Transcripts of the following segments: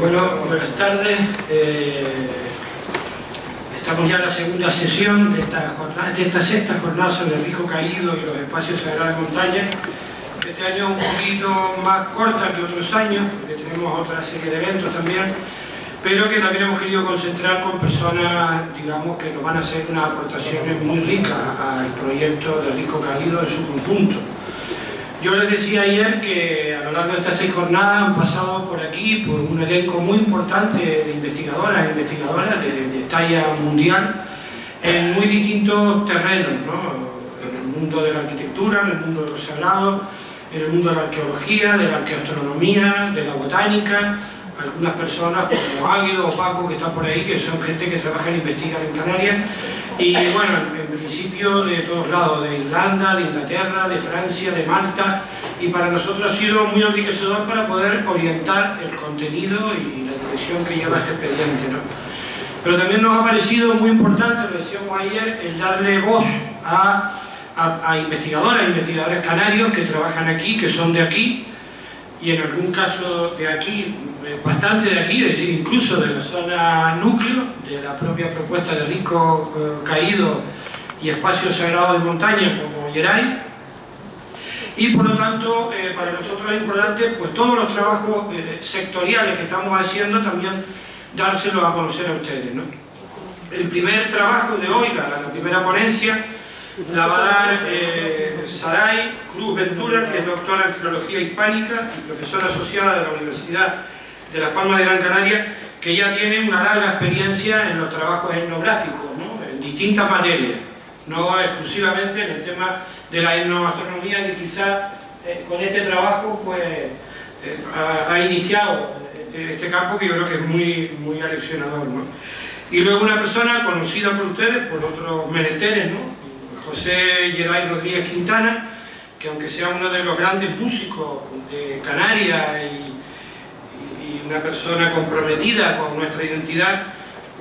Bueno, buenas tardes. Estamos ya en la segunda sesión de esta sexta jornada sobre el Risco Caído y los espacios sagrados de montaña. Este año es un poquito más corta que otros años, porque tenemos otra serie de eventos también, pero que también hemos querido concentrar con personas, digamos, que nos van a hacer unas aportaciones muy ricas al proyecto del Risco Caído en su conjunto. Yo les decía ayer que a lo largo de estas 6 jornadas han pasado por aquí por un elenco muy importante de investigadoras e investigadoras de talla mundial en muy distintos terrenos, ¿no? En el mundo de la arquitectura, en el mundo de los sagrados, en el mundo de la arqueología, de la arqueoastronomía, de la botánica, algunas personas como Águido o Paco que están por ahí, que son gente que trabaja e investiga en Canarias, y bueno, en principio de todos lados, de Irlanda, de Inglaterra, de Francia, de Malta, y para nosotros ha sido muy enriquecedor para poder orientar el contenido y la dirección que lleva este expediente, ¿no? Pero también nos ha parecido muy importante, lo decíamos ayer, el darle voz a investigadoras e investigadores canarios que trabajan aquí, que son de aquí, y en algún caso de aquí, bastante de aquí, es decir, incluso de la zona núcleo, de la propia propuesta de Risco Caído y espacios sagrados de montaña como Yeray. Y por lo tanto, para nosotros es importante pues todos los trabajos sectoriales que estamos haciendo también dárselos a conocer a ustedes, ¿no? El primer trabajo de hoy, la primera ponencia, la va a dar Saray Cruz Ventura, que es doctora en Filología Hispánica y profesora asociada de la Universidad de Las Palmas de Gran Canaria, que ya tiene una larga experiencia en los trabajos etnográficos, ¿no? En distintas materias, no exclusivamente en el tema de la etnoastronomía, que quizás con este trabajo pues, ha iniciado este campo, que yo creo que es muy aleccionador, ¿no? Y luego una persona conocida por ustedes por otros menesteres, ¿no? José Yeray Rodríguez Quintana, que aunque sea uno de los grandes músicos de Canarias y una persona comprometida con nuestra identidad,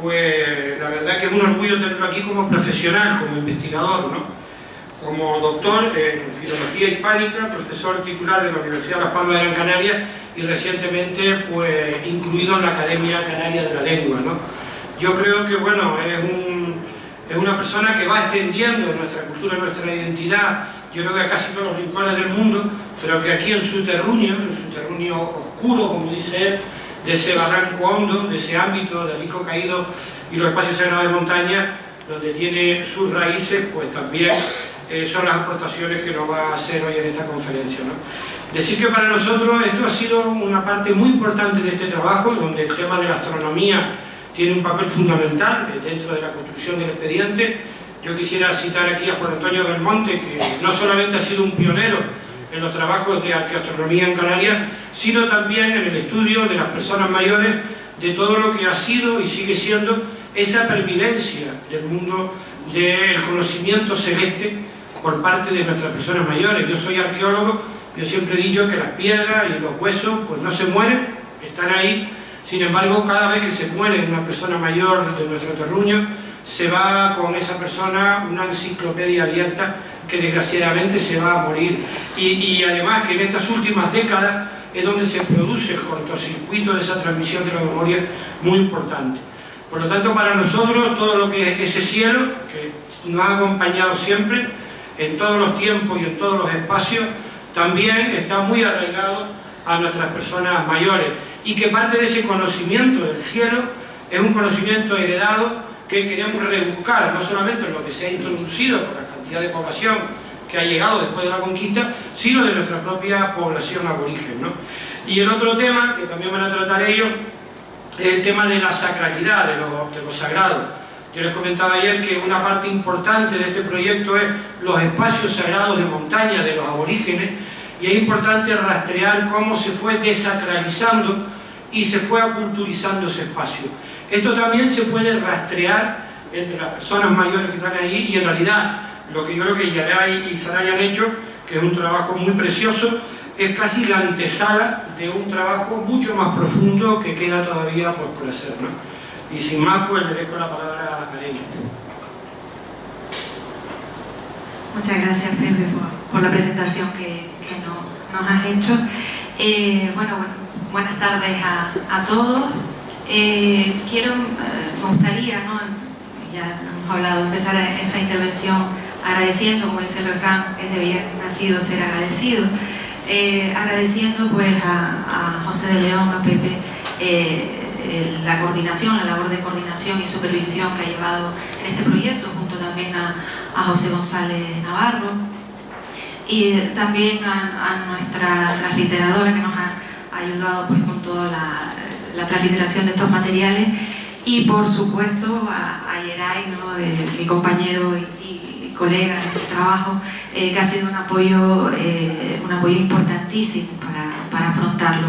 pues la verdad que es un orgullo tenerlo aquí como profesional, como investigador, ¿no? Como doctor en Filología Hispánica, profesor titular de la Universidad de Las Palmas de Gran Canaria y recientemente pues incluido en la Academia Canaria de la Lengua, ¿no? Yo creo que bueno, es una persona que va extendiendo nuestra cultura, nuestra identidad, yo creo que a casi todos los rincones del mundo, pero que aquí en su terruño oscuro, como dice él, de ese barranco hondo, de ese ámbito del Risco Caído y los espacios sagrados de montaña, donde tiene sus raíces, pues también son las aportaciones que nos va a hacer hoy en esta conferencia, ¿no? Decir que para nosotros esto ha sido una parte muy importante de este trabajo, donde el tema de la astronomía tiene un papel fundamental dentro de la construcción del expediente. Yo quisiera citar aquí a Juan Antonio Belmonte, que no solamente ha sido un pionero en los trabajos de arqueoastronomía en Canarias, sino también en el estudio de las personas mayores, de todo lo que ha sido y sigue siendo esa pervivencia del mundo del conocimiento celeste por parte de nuestras personas mayores. Yo soy arqueólogo, yo siempre he dicho que las piedras y los huesos pues no se mueren, están ahí. Sin embargo, cada vez que se muere una persona mayor de nuestro terruño, se va con esa persona una enciclopedia abierta que desgraciadamente se va a morir. Y además que en estas últimas décadas es donde se produce el cortocircuito de esa transmisión de la memoria muy importante. Por lo tanto, para nosotros, todo lo que es ese cielo, que nos ha acompañado siempre, en todos los tiempos y en todos los espacios, también está muy arraigado a nuestras personas mayores. Y que parte de ese conocimiento del cielo es un conocimiento heredado que queremos rebuscar, no solamente en lo que se ha introducido por la cantidad de población que ha llegado después de la conquista, sino de nuestra propia población aborigen, ¿no? Y el otro tema, que también van a tratar ellos, es el tema de la sacralidad, de lo sagrado. Yo les comentaba ayer que una parte importante de este proyecto es los espacios sagrados de montaña de los aborígenes, y es importante rastrear cómo se fue desacralizando y se fue aculturizando ese espacio. Esto también se puede rastrear entre las personas mayores que están ahí, y en realidad lo que yo creo que Yeray y Saray han hecho, que es un trabajo muy precioso, es casi la antesala de un trabajo mucho más profundo que queda todavía por hacer, ¿no? Y sin más, pues le dejo la palabra a ella. Muchas gracias, Pepe, por la presentación que nos has hecho. Bueno, buenas tardes a todos. Me gustaría, ¿no? Ya hemos hablado, empezar esta intervención agradeciendo, como dice el refrán, es de bien nacido ser agradecido. Agradeciendo pues a José de León, a Pepe, la labor de coordinación y supervisión que ha llevado en este proyecto, junto también a José González Navarro, y también a nuestra transliteradora que nos ha ayudado pues con toda la transliteración de estos materiales, y por supuesto a Yeray, ¿no? Mi compañero y colega de trabajo, que ha sido un apoyo importantísimo para afrontarlo,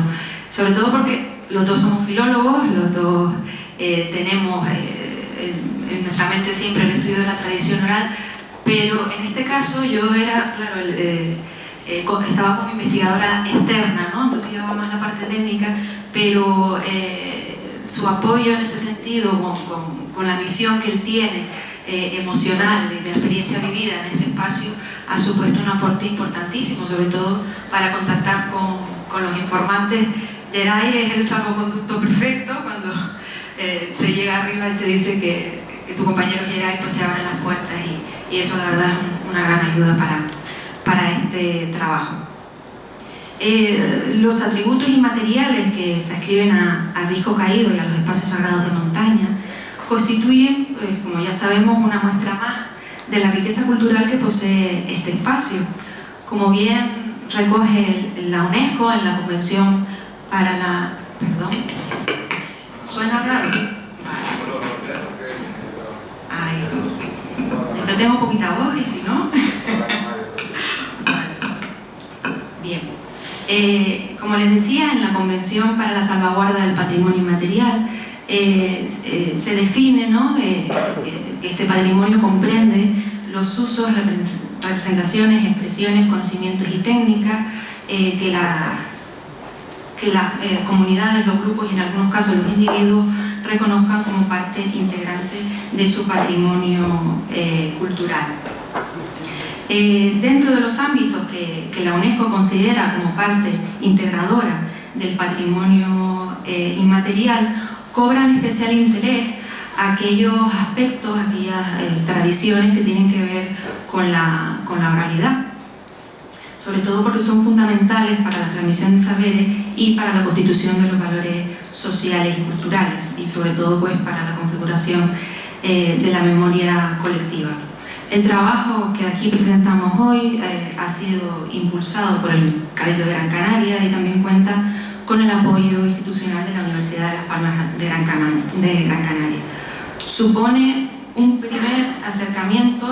sobre todo porque los dos somos filólogos, los dos tenemos en nuestra mente siempre el estudio de la tradición oral, pero en este caso yo era, claro, estaba como investigadora externa, ¿no? Entonces llevaba más la parte técnica, pero su apoyo en ese sentido, con la misión que él tiene, emocional, de la experiencia vivida en ese espacio, ha supuesto un aporte importantísimo, sobre todo para contactar con los informantes. Yeray es el salvoconducto perfecto cuando se llega arriba y se dice que tu compañero Yeray pues te abre las puertas, y eso la verdad es una gran ayuda para este trabajo. Los atributos inmateriales que se ascriben a Risco Caído y a los espacios sagrados de montaña constituyen, como ya sabemos, una muestra más de la riqueza cultural que posee este espacio, como bien recoge la UNESCO en la Convención para la... Perdón, ¿suena raro? Ay, es que tengo poquita voz, y si no... Bien. Como les decía, en la Convención para la Salvaguarda del Patrimonio Inmaterial se define, ¿no? Que este patrimonio comprende los usos, representaciones, expresiones, conocimientos y técnicas que las comunidades, los grupos y en algunos casos los individuos reconozcan como parte integrante de su patrimonio cultural. Dentro de los ámbitos que la UNESCO considera como parte integradora del patrimonio inmaterial, cobran especial interés aquellos aspectos, aquellas tradiciones que tienen que ver con la oralidad, sobre todo porque son fundamentales para la transmisión de saberes y para la constitución de los valores sociales y culturales, y sobre todo pues para la configuración de la memoria colectiva. El trabajo que aquí presentamos hoy ha sido impulsado por el Cabildo de Gran Canaria y también cuenta con el apoyo institucional de la Universidad de Las Palmas de Gran Canaria. Supone un primer acercamiento,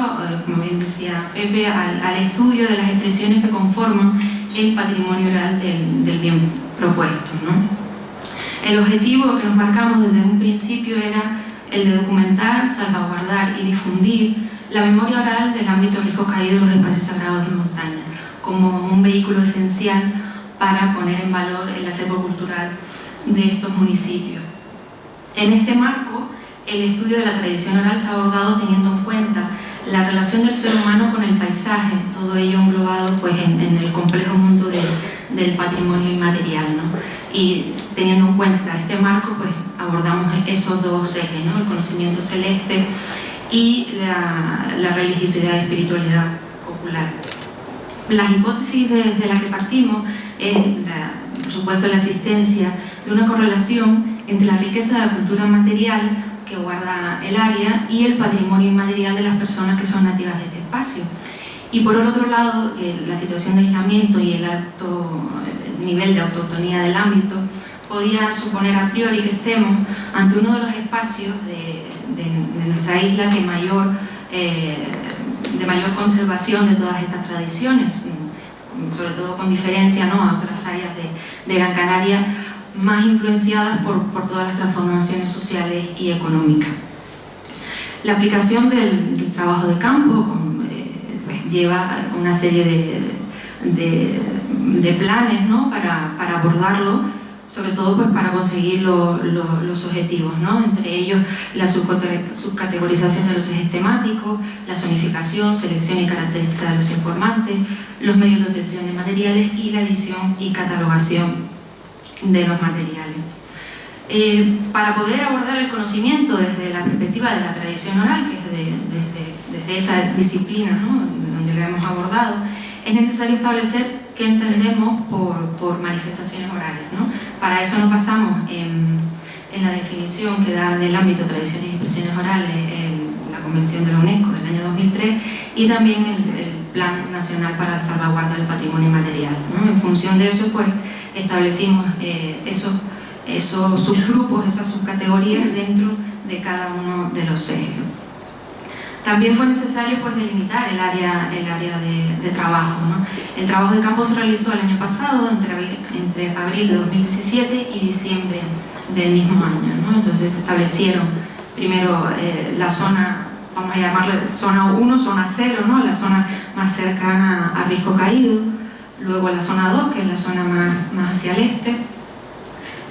como bien decía Pepe, al estudio de las expresiones que conforman el patrimonio oral del bien propuesto, ¿no? El objetivo que nos marcamos desde un principio era el de documentar, salvaguardar y difundir la memoria oral del ámbito Risco Caído de los espacios sagrados de montaña, como un vehículo esencial para poner en valor el acervo cultural de estos municipios. En este marco, el estudio de la tradición oral se ha abordado teniendo en cuenta la relación del ser humano con el paisaje, todo ello englobado pues, en el complejo mundo del patrimonio inmaterial, ¿no? Y teniendo en cuenta este marco, pues abordamos esos dos ejes, ¿no? El conocimiento celeste y la religiosidad y espiritualidad popular. Las hipótesis de la que partimos es, por supuesto, la existencia de una correlación entre la riqueza de la cultura material que guarda el área y el patrimonio inmaterial de las personas que son nativas de este espacio. Y por el otro lado, la situación de aislamiento y el alto nivel de autonomía del ámbito podía suponer a priori que estemos ante uno de los espacios de nuestra isla de mayor conservación de todas estas tradiciones, sobre todo con diferencia, ¿no?, a otras áreas de Gran Canaria más influenciadas por todas las transformaciones sociales y económicas. La aplicación del trabajo de campo pues lleva una serie de planes, ¿no?, para abordarlo, sobre todo pues para conseguir los objetivos, ¿no? Entre ellos la subcategorización de los ejes temáticos, la zonificación, selección y características de los informantes, los medios de obtención de materiales y la edición y catalogación los materiales. Para poder abordar el conocimiento desde la perspectiva de la tradición oral, que es desde esa disciplina, ¿no?, donde lo hemos abordado, es necesario establecer qué entendemos por manifestaciones orales, ¿no? Para eso nos basamos en la definición que da del ámbito tradiciones y expresiones orales en la Convención de la UNESCO del año 2003 y también el Plan Nacional para la Salvaguarda del Patrimonio Inmaterial, ¿no? En función de eso, pues, establecimos esos subgrupos, esas subcategorías dentro de cada uno de los ejes. También fue necesario, pues, delimitar el área de trabajo, ¿no? El trabajo de campo se realizó el año pasado, entre abril de 2017 y diciembre del mismo año, ¿no? Entonces se establecieron primero la zona, vamos a llamarle zona 1, zona 0, ¿no?, la zona más cercana a Risco Caído, luego la zona 2, que es la zona más hacia el este,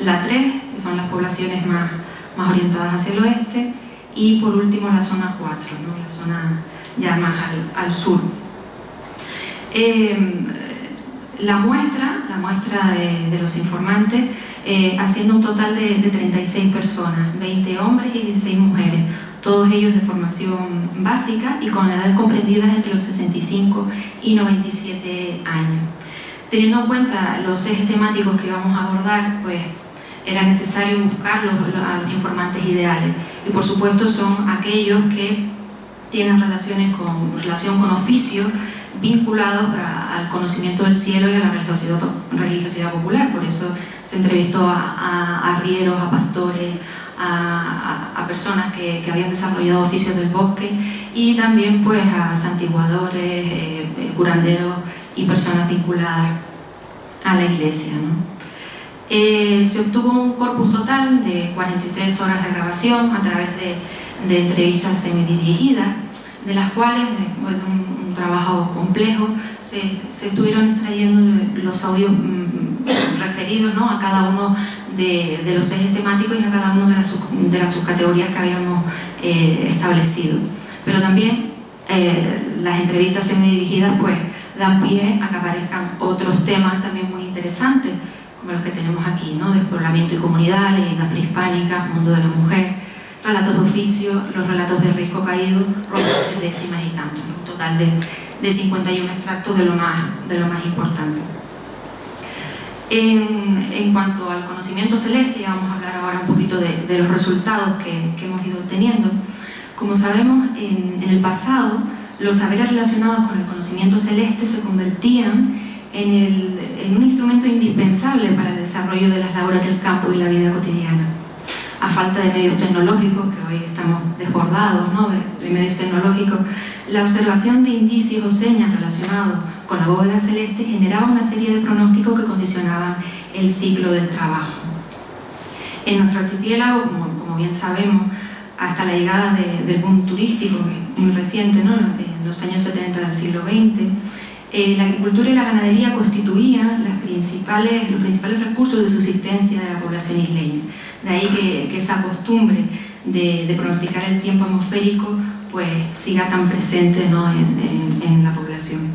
la 3, que son las poblaciones más orientadas hacia el oeste, y por último la zona 4, ¿no?, la zona ya más al sur. La muestra de los informantes, haciendo un total de 36 personas, 20 hombres y 16 mujeres, todos ellos de formación básica y con edades comprendidas entre los 65 y 97 años. Teniendo en cuenta los ejes temáticos que vamos a abordar, pues era necesario buscar a los informantes ideales, y por supuesto son aquellos que tienen relación con oficios vinculados al conocimiento del cielo y a la religiosidad popular. Por eso se entrevistó a arrieros, a pastores, a personas que habían desarrollado oficios del bosque, y también, pues, a santiguadores, curanderos y personas vinculadas a la iglesia, ¿no? Se obtuvo un corpus total de 43 horas de grabación a través de entrevistas semidirigidas, de las cuales, después de un trabajo complejo, se estuvieron extrayendo los audios referidos, ¿no?, a cada uno de los ejes temáticos y a cada una de las subcategorías que habíamos establecido. Pero también las entrevistas semidirigidas, pues, dan pie a que aparezcan otros temas también muy interesantes, como los que tenemos aquí, ¿no?, despoblamiento y comunidad, leyendas prehispánicas, mundo de la mujer, relatos de oficio, los relatos de Risco Caído, romances, décimas y cantos, ¿no? Un total de 51 extractos de lo más importante. En cuanto al conocimiento celeste, ya vamos a hablar ahora un poquito de los resultados que hemos ido obteniendo. Como sabemos, en el pasado, los saberes relacionados con el conocimiento celeste se convertían en un instrumento indispensable para el desarrollo de las labores del campo y la vida cotidiana. A falta de medios tecnológicos, que hoy estamos desbordados, ¿no?, de medios tecnológicos, la observación de indicios o señas relacionados con la bóveda celeste generaba una serie de pronósticos que condicionaban el ciclo del trabajo. En nuestro archipiélago, como bien sabemos, hasta la llegada del boom turístico, que es muy reciente, ¿no?, en los años 70 del siglo XX, la agricultura y la ganadería constituían los principales recursos de subsistencia de la población isleña. De ahí que esa costumbre de pronosticar el tiempo atmosférico, pues, siga tan presente, ¿no?, en la población.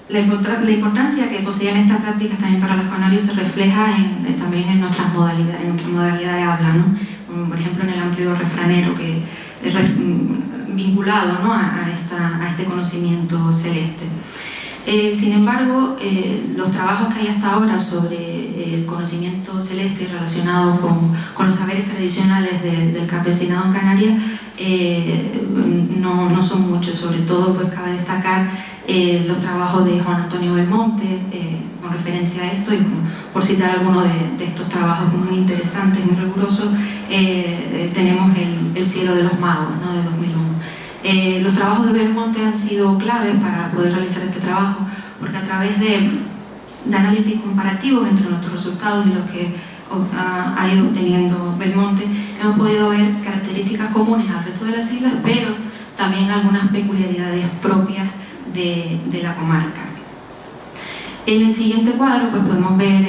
La importancia que poseían estas prácticas también para los canarios se refleja también en nuestra modalidad de habla, ¿no? Como por ejemplo en el amplio refranero que es vinculado, ¿no?, a este conocimiento celeste. Sin embargo, los trabajos que hay hasta ahora sobre el conocimiento celeste relacionado con los saberes tradicionales del campesinado en Canarias no son muchos. Sobre todo, pues, cabe destacar los trabajos de Juan Antonio Belmonte con referencia a esto, y por citar algunos de estos trabajos muy interesantes, muy rigurosos, tenemos el cielo de los magos, ¿no?, de 2001. Los trabajos de Belmonte han sido claves para poder realizar este trabajo, porque a través de análisis comparativos entre nuestros resultados y los que ha ido obteniendo Belmonte, hemos podido ver características comunes al resto de las islas, pero también algunas peculiaridades propias de la comarca. En el siguiente cuadro, pues, podemos ver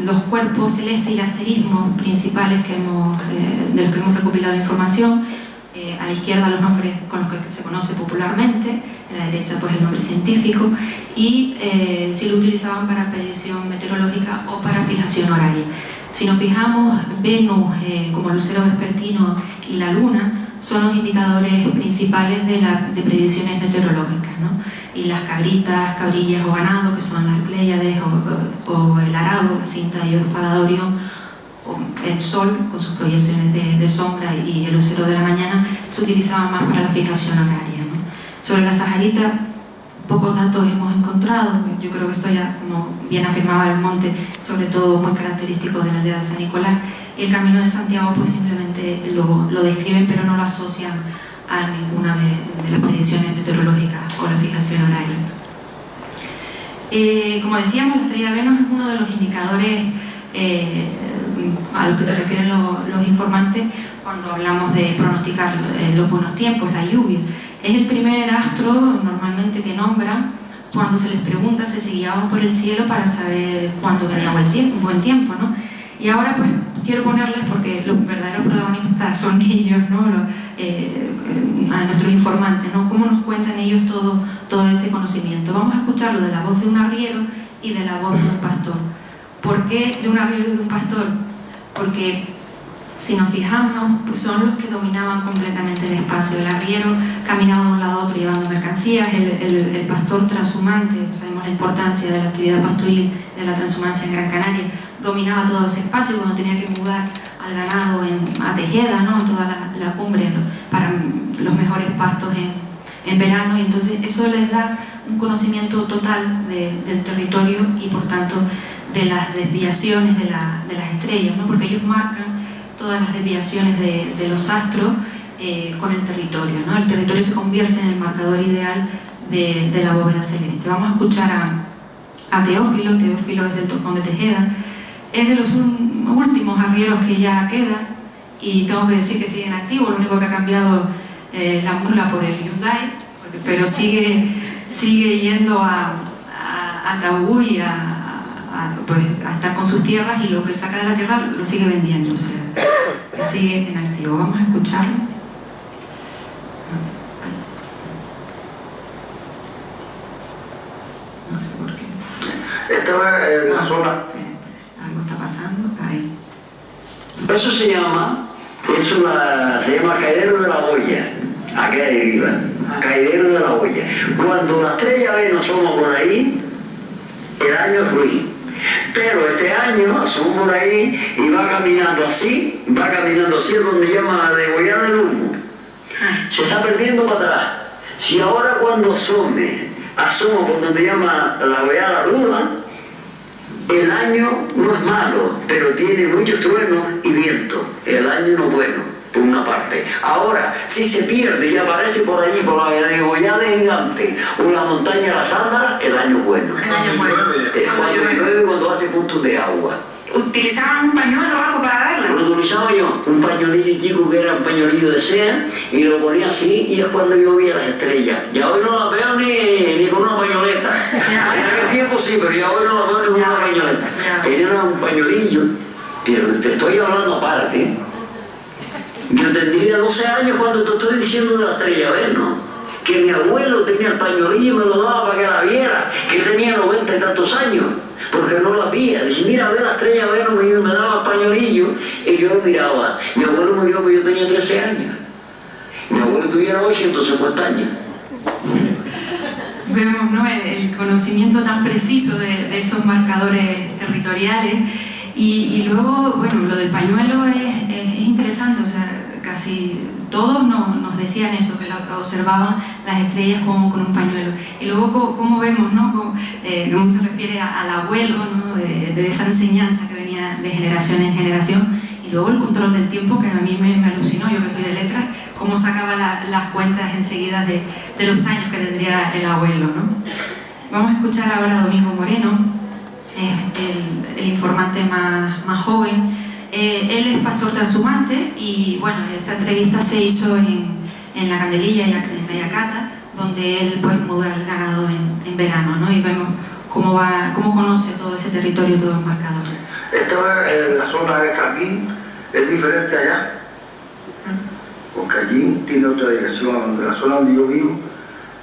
los cuerpos celestes y asterismos principales de los que hemos recopilado información. A la izquierda los nombres con los que se conoce popularmente, a la derecha pues el nombre científico, y si lo utilizaban para predicción meteorológica o para fijación horaria. Si nos fijamos, Venus como lucero vespertino y la Luna son los indicadores principales de predicciones meteorológicas, ¿no? Y las cabritas, cabrillas o ganado, que son las Pléyades o el arado, la cinta de Espada de Orión, o el Sol con sus proyecciones de sombra y el lucero de la mañana, se utilizaban más para la fijación horaria, ¿no? Sobre la Saharita, pocos datos hemos encontrado. Yo creo que esto ya, como bien afirmaba el monte, sobre todo muy característico de la aldea de San Nicolás, y el Camino de Santiago pues simplemente lo describen, pero no lo asocian a ninguna de las predicciones meteorológicas o la fijación horaria. Como decíamos, la estrella de Venus es uno de los indicadores a los que se refieren los informantes cuando hablamos de pronosticar los buenos tiempos, la lluvia. Es el primer astro normalmente que nombran cuando se les pregunta si se guiaban por el cielo para saber cuándo venía un buen tiempo, ¿no? Y ahora pues quiero ponerles, porque los verdaderos protagonistas son ellos, ¿no? A nuestros informantes, ¿no? Cómo nos cuentan ellos todo ese conocimiento. Vamos a escucharlo de la voz de un arriero y de la voz de un pastor. ¿Por qué de un arriero y de un pastor? Porque si nos fijamos, pues son los que dominaban completamente el espacio. El arriero caminaba de un lado a otro llevando mercancías, el pastor transhumante, sabemos la importancia de la actividad pastoril, de la transhumancia en Gran Canaria, dominaba todo ese espacio cuando tenía que mudar al ganado a Tejeda, ¿no? En toda la cumbre, para los mejores pastos en verano, y entonces eso les da un conocimiento total del territorio y por tanto de las desviaciones de las estrellas, ¿no? Porque ellos marcan todas las desviaciones de los astros con el territorio, ¿no? El territorio se convierte en el marcador ideal de la bóveda celeste. Vamos a escuchar a Teófilo. Teófilo es del Torcón de Tejeda, es de los últimos arrieros que ya queda, y tengo que decir que siguen activos. Lo único que ha cambiado la mula por el Hyundai, pero sigue yendo a Tahuí pues, a estar con sus tierras, y lo que saca de la tierra lo sigue vendiendo, o sea, que sigue en activo. Vamos a escucharlo. No sé por qué. Esta es la zona. Algo está pasando ahí. Eso se llama caidero de la boya, acá arriba, caidero de la boya. Cuando la estrella Venus asoma por ahí, el año es ruin. Pero este año asoma por ahí y va caminando así, es donde llama la degollada del humo. Se está perdiendo para atrás. Si ahora cuando asoma por donde llama la degollada luna, el año no es malo, pero tiene muchos truenos y viento. El año no es bueno, por una parte. Ahora, si se pierde y aparece por allí, por la degollada gigante o la montaña de la Sándara, el año es bueno. El año es bueno. Es cuando llueve, cuando hace puntos de agua. ¿Utilizaban un pañuelo o algo para verla? Lo utilizaba yo, un pañuelillo chico que era un pañuelillo de seda, y lo ponía así, y es cuando yo veía las estrellas. Ya hoy no las veo ni con una pañoleta. En aquel tiempo sí, pero ya hoy no las veo ni con una pañoleta. Tenía un pañuelillo, pero te estoy hablando aparte. Yo tendría 12 años cuando te estoy diciendo de la estrella Venus, que mi abuelo tenía el pañuelillo y me lo daba para que la viera, que tenía 90 y tantos años, porque no la veía. Dice, mira, ve la estrella Venus, y me daba el pañuelillo y yo lo miraba. Mi abuelo murió cuando yo tenía 13 años. Mi abuelo tuviera hoy 150 años. Vemos, ¿no?, el conocimiento tan preciso de esos marcadores territoriales. Y luego, bueno, lo del pañuelo es interesante, o sea, casi todos nos decían eso, que observaban las estrellas como con un pañuelo. Y luego, ¿cómo vemos, no?, cómo se refiere al abuelo, ¿no?, de esa enseñanza que venía de generación en generación. Y luego el control del tiempo, que a mí me alucinó, yo que soy de letras, cómo sacaba las cuentas enseguida de los años que tendría el abuelo, ¿no? Vamos a escuchar ahora a Domingo Moreno, el informante más joven. Él es pastor transhumante, y bueno, esta entrevista se hizo en la Candelilla y en la Yacata, donde él pues muda el ganado en verano, ¿no? Y vemos cómo conoce todo ese territorio, todo el marcador. Esta es la zona de aquí, es diferente allá. porque allí tiene otra dirección, donde la zona donde yo vivo,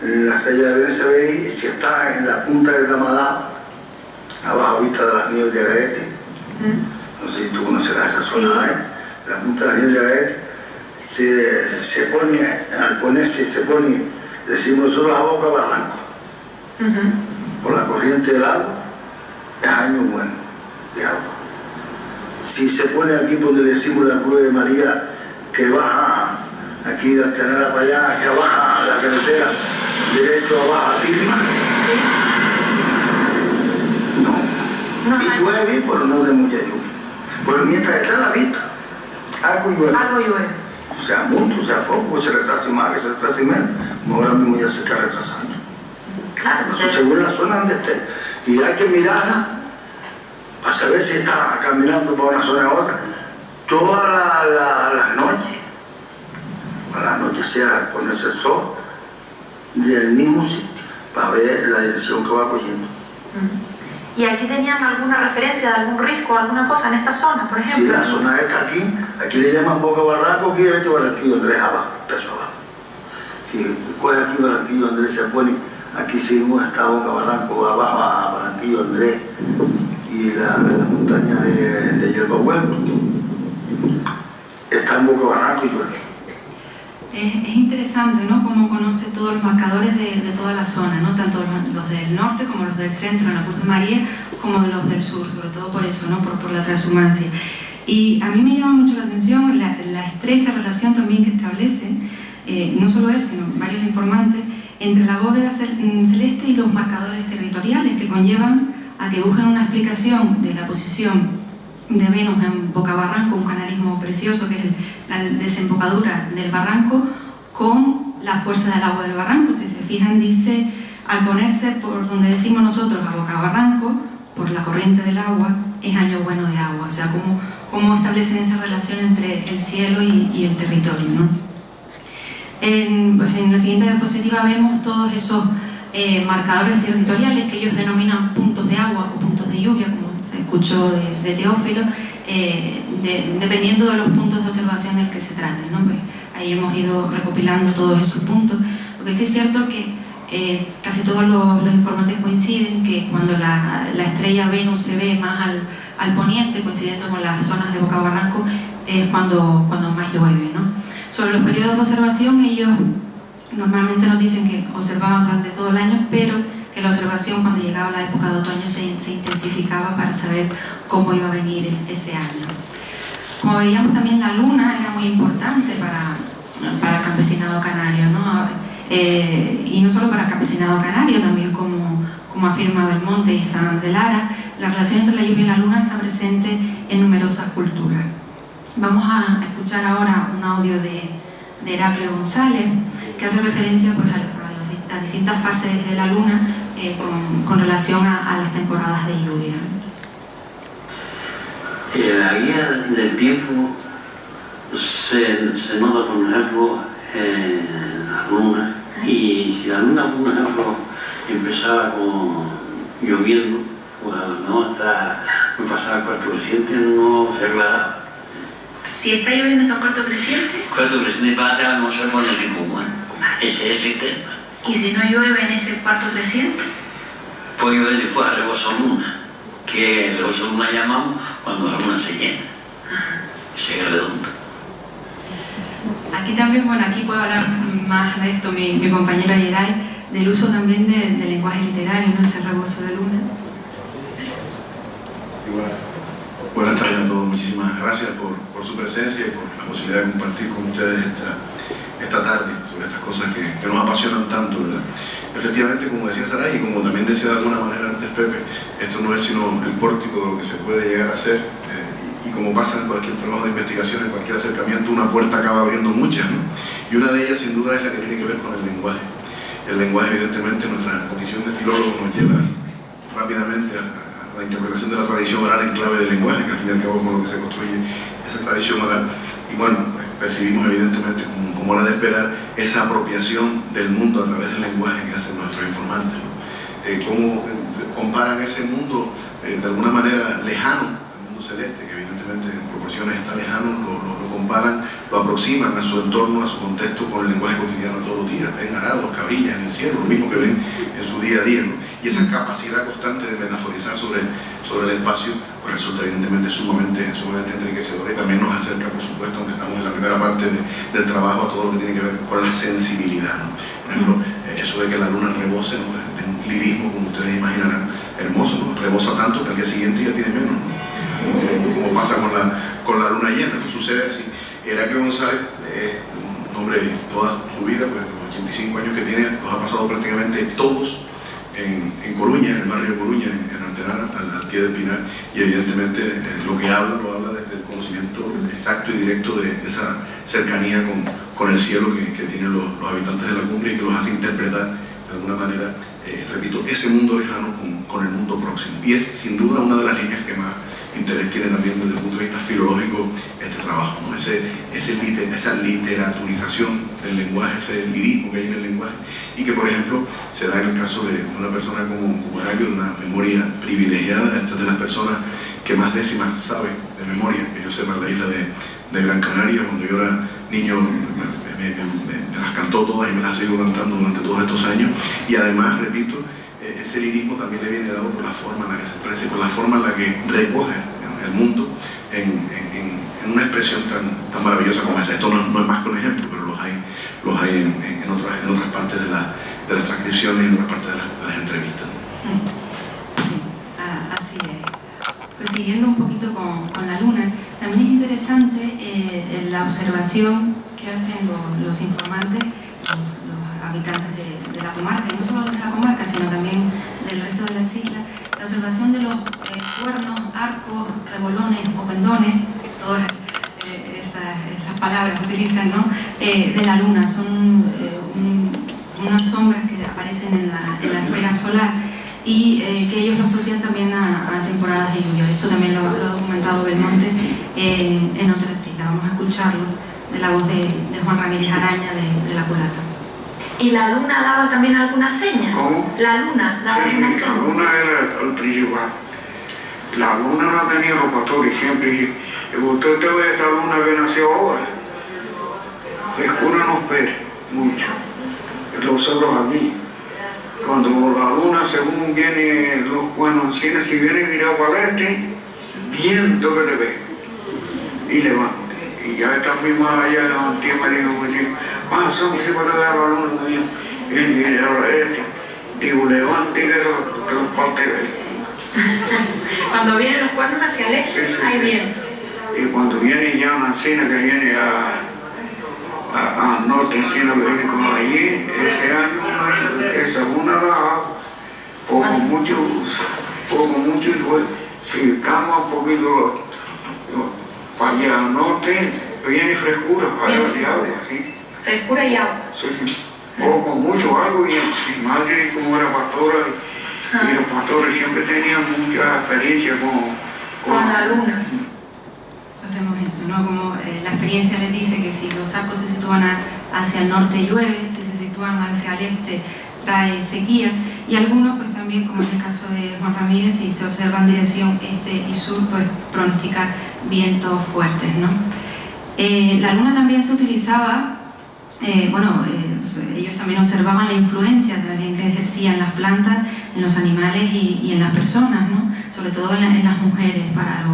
en la estrella de Belén se ve, si está en la punta de Ramadá, abajo vista de las nieves de Agaete, no sé si tú conocerás esa zona, la punta de las nieves de Agaete, se pone, al ponerse, se pone, decimos nosotros, a boca barranco, por la corriente del agua, es año bueno de agua. Si se pone aquí donde le decimos la Cruz de María, que baja aquí de Altanera para allá, que baja la carretera derecho abajo a Tilma, no, sí llueve, pero no de mucha lluvia. Pero mientras está la vista, algo llueve. Algo llueve. O sea, mucho, o sea, poco, se retrasa más, que se retrasa menos, como ahora mismo ya se está retrasando. Claro. Eso según la zona donde esté. Y hay que mirarla para saber si está caminando para una zona a otra. Todas las noches, para la noche sea ponerse el sol del mismo sitio, para ver la dirección que va cogiendo. ¿Y aquí tenían alguna referencia de algún risco, alguna cosa en esta zona, por ejemplo? Sí, la zona esta aquí le llaman Boca Barranco, aquí derecho Barranquillo Andrés abajo, peso abajo. Si coge aquí Barranquillo Andrés se pone, aquí seguimos está Boca Barranco, abajo a Barranquillo Andrés y la montaña de Yerba Huerto. Está en Boca Barranco y llueve. Es interesante, ¿no?, cómo conoce todos los marcadores de toda la zona, ¿no?, tanto los del norte como los del centro, en la Cruz de María, como los del sur, sobre todo por eso, ¿no?, por la transhumancia. Y a mí me llama mucho la atención la estrecha relación también que establece, no solo él, sino varios informantes, entre la bóveda celeste y los marcadores territoriales que conllevan a que busquen una explicación de la posición de Venus en Boca Barranco, un canalismo precioso que es la desembocadura del barranco, con la fuerza del agua del barranco. Si se fijan, dice, al ponerse por donde decimos nosotros a Boca Barranco, por la corriente del agua, es año bueno de agua. O sea, cómo establecen esa relación entre el cielo y el territorio, ¿no? En la siguiente diapositiva vemos todos esos marcadores territoriales que ellos denominan puntos de agua o puntos de lluvia, como se escuchó de Teófilo, dependiendo de los puntos de observación del que se trate, ¿no? Pues ahí hemos ido recopilando todos esos puntos, porque sí es cierto que casi todos los informantes coinciden que cuando la estrella Venus se ve más al poniente, coincidiendo con las zonas de Boca Barranco, es cuando más llueve, ¿no? Sobre los periodos de observación, ellos normalmente nos dicen que observaban durante todo el año, pero que la observación cuando llegaba la época de otoño se intensificaba para saber cómo iba a venir ese año. Como veíamos, también la luna era muy importante para el campesinado canario, ¿no? Y no solo para el campesinado canario, también como afirma Belmonte y Sanz de Lara, la relación entre la lluvia y la luna está presente en numerosas culturas. Vamos a escuchar ahora un audio de Heraclio González, que hace referencia pues, a las distintas fases de la luna con relación a las temporadas de lluvia. La guía del tiempo se nota, por ejemplo, en la luna, y si la luna, por ejemplo, empezaba lloviendo, pues a lo mejor hasta no pasaba el cuarto creciente, no se aclaraba. Si está lloviendo está un cuarto creciente. Cuarto creciente va a estar no sé con el tipo humano. Ese es el sistema. ¿Y si no llueve en ese cuarto creciente? Pues llueve después a rebozo luna, que el rebozo luna llamamos cuando la luna se llena. Ese es redondo. Aquí también, bueno, aquí puedo hablar más de esto mi compañera Yeray, del uso también del lenguaje literario, ¿no?, ese rebozo de luna. Buenas tardes a todos, muchísimas gracias por su presencia y por la posibilidad de compartir con ustedes esta tarde sobre estas cosas que nos apasionan tanto, ¿verdad? Efectivamente, como decía Saray, y como también decía de alguna manera antes Pepe, esto no es sino el pórtico de lo que se puede llegar a hacer, y como pasa en cualquier trabajo de investigación, en cualquier acercamiento, una puerta acaba abriendo muchas, ¿no? Y una de ellas sin duda es la que tiene que ver con el lenguaje. El lenguaje, evidentemente, nuestra condición de filólogo nos lleva rápidamente a la interpretación de la tradición oral en clave del lenguaje, que al fin y al cabo es con lo que se construye esa tradición oral. Y bueno, pues percibimos evidentemente, como era de esperar, esa apropiación del mundo a través del lenguaje que hacen nuestros informantes, ¿no? Cómo comparan ese mundo de alguna manera lejano, el mundo celeste, que evidentemente en proporciones está lejano, lo comparan, lo aproximan a su entorno, a su contexto con el lenguaje cotidiano todos los días. Ven arados, cabrillas en el cielo, lo mismo que ven en su día a día, ¿no? Y esa capacidad constante de metaforizar sobre el espacio pues resulta evidentemente sumamente enriquecedora y también nos acerca, por supuesto, aunque estamos en la primera parte del trabajo, a todo lo que tiene que ver con la sensibilidad, ¿no? Por ejemplo, eso de que la luna rebose, ¿no? De un lirismo, como ustedes imaginarán, hermoso, ¿no? Rebosa tanto que al día siguiente ya tiene menos, ¿no? Como pasa con la luna llena, ¿no? Sucede así. Heraclio González, un hombre toda su vida, pues los 85 años que tiene, los ha pasado prácticamente todos en Coruña, en el barrio de Coruña, en Arterana, al pie del Pinar, y evidentemente lo que habla, lo habla desde el conocimiento exacto y directo de esa cercanía con el cielo que tienen los habitantes de la cumbre y que los hace interpretar de alguna manera, repito, ese mundo lejano con el mundo próximo. Y es sin duda una de las líneas que más interés tiene también desde el punto de vista filológico este trabajo, ¿no? Esa literaturización del lenguaje, ese lirismo que hay en el lenguaje, y que por ejemplo se da en el caso de una persona como Heraclio, una memoria privilegiada. Esta es de las personas que más décimas sabe de memoria, que yo sepa, en la isla de Gran Canaria. Cuando yo era niño me las cantó todas y me las sigo cantando durante todos estos años, y además, repito, ese lirismo también le viene dado por la forma en la que se expresa y por la forma en la que recoge el mundo en una expresión tan maravillosa como esa. Esto no es más que un ejemplo, pero los hay en otras partes de las transcripciones y en otras partes de las entrevistas. Sí, así es. Pues siguiendo un poquito con la luna, también es interesante la observación que hacen los informantes, los habitantes de la comarca, y no solo de la comarca, sino también del resto de las islas, la observación de los cuernos, arcos, revolones o pendones, todas esas palabras que utilizan, ¿no? De la luna. Son unas sombras que aparecen en la esfera solar y que ellos lo asocian también a temporadas de lluvia. Esto también lo ha documentado Belmonte en otras islas. Vamos a escucharlo de la voz de Juan Ramírez Araña de La Culata. ¿Y la luna daba también alguna seña? ¿Cómo? La luna daba alguna seña. La luna era el principal. La luna la tenían los pastores siempre. Usted ve esta luna que nació ahora. Es que uno no espera mucho. Nosotros aquí. Cuando la luna, según viene los cuernos, si viene mirado para el este, viento que te ve. Y levanta. Y ya está misma allá levanté, me dijo, son que se puede ver la luna mío. Viene al este. Digo, levante que los parte de él. Cuando vienen los cuernos hacia el este, sí, hay viento. Y cuando viene ya una encina que viene al norte, encina que viene con allí, ese año, esa luna da poco mucho, y después, si cambia un poquito para allá al norte, viene frescura, para allá de agua, ¿sí? Frescura y agua. Sí, sí. Poco, mucho, algo, y mi madre como era pastora, y los pastores siempre tenían mucha experiencia con la luna. Vemos eso, ¿no? Como la experiencia les dice que si los arcos se sitúan hacia el norte llueve, si se sitúan hacia el este trae sequía, y algunos pues también, como en el caso de Juan Ramírez, si se observan dirección este y sur, pues pronosticar vientos fuertes, ¿no? La luna también se utilizaba, ellos también observaban la influencia también que ejercían las plantas en los animales y en las personas, ¿no? Sobre todo en las mujeres para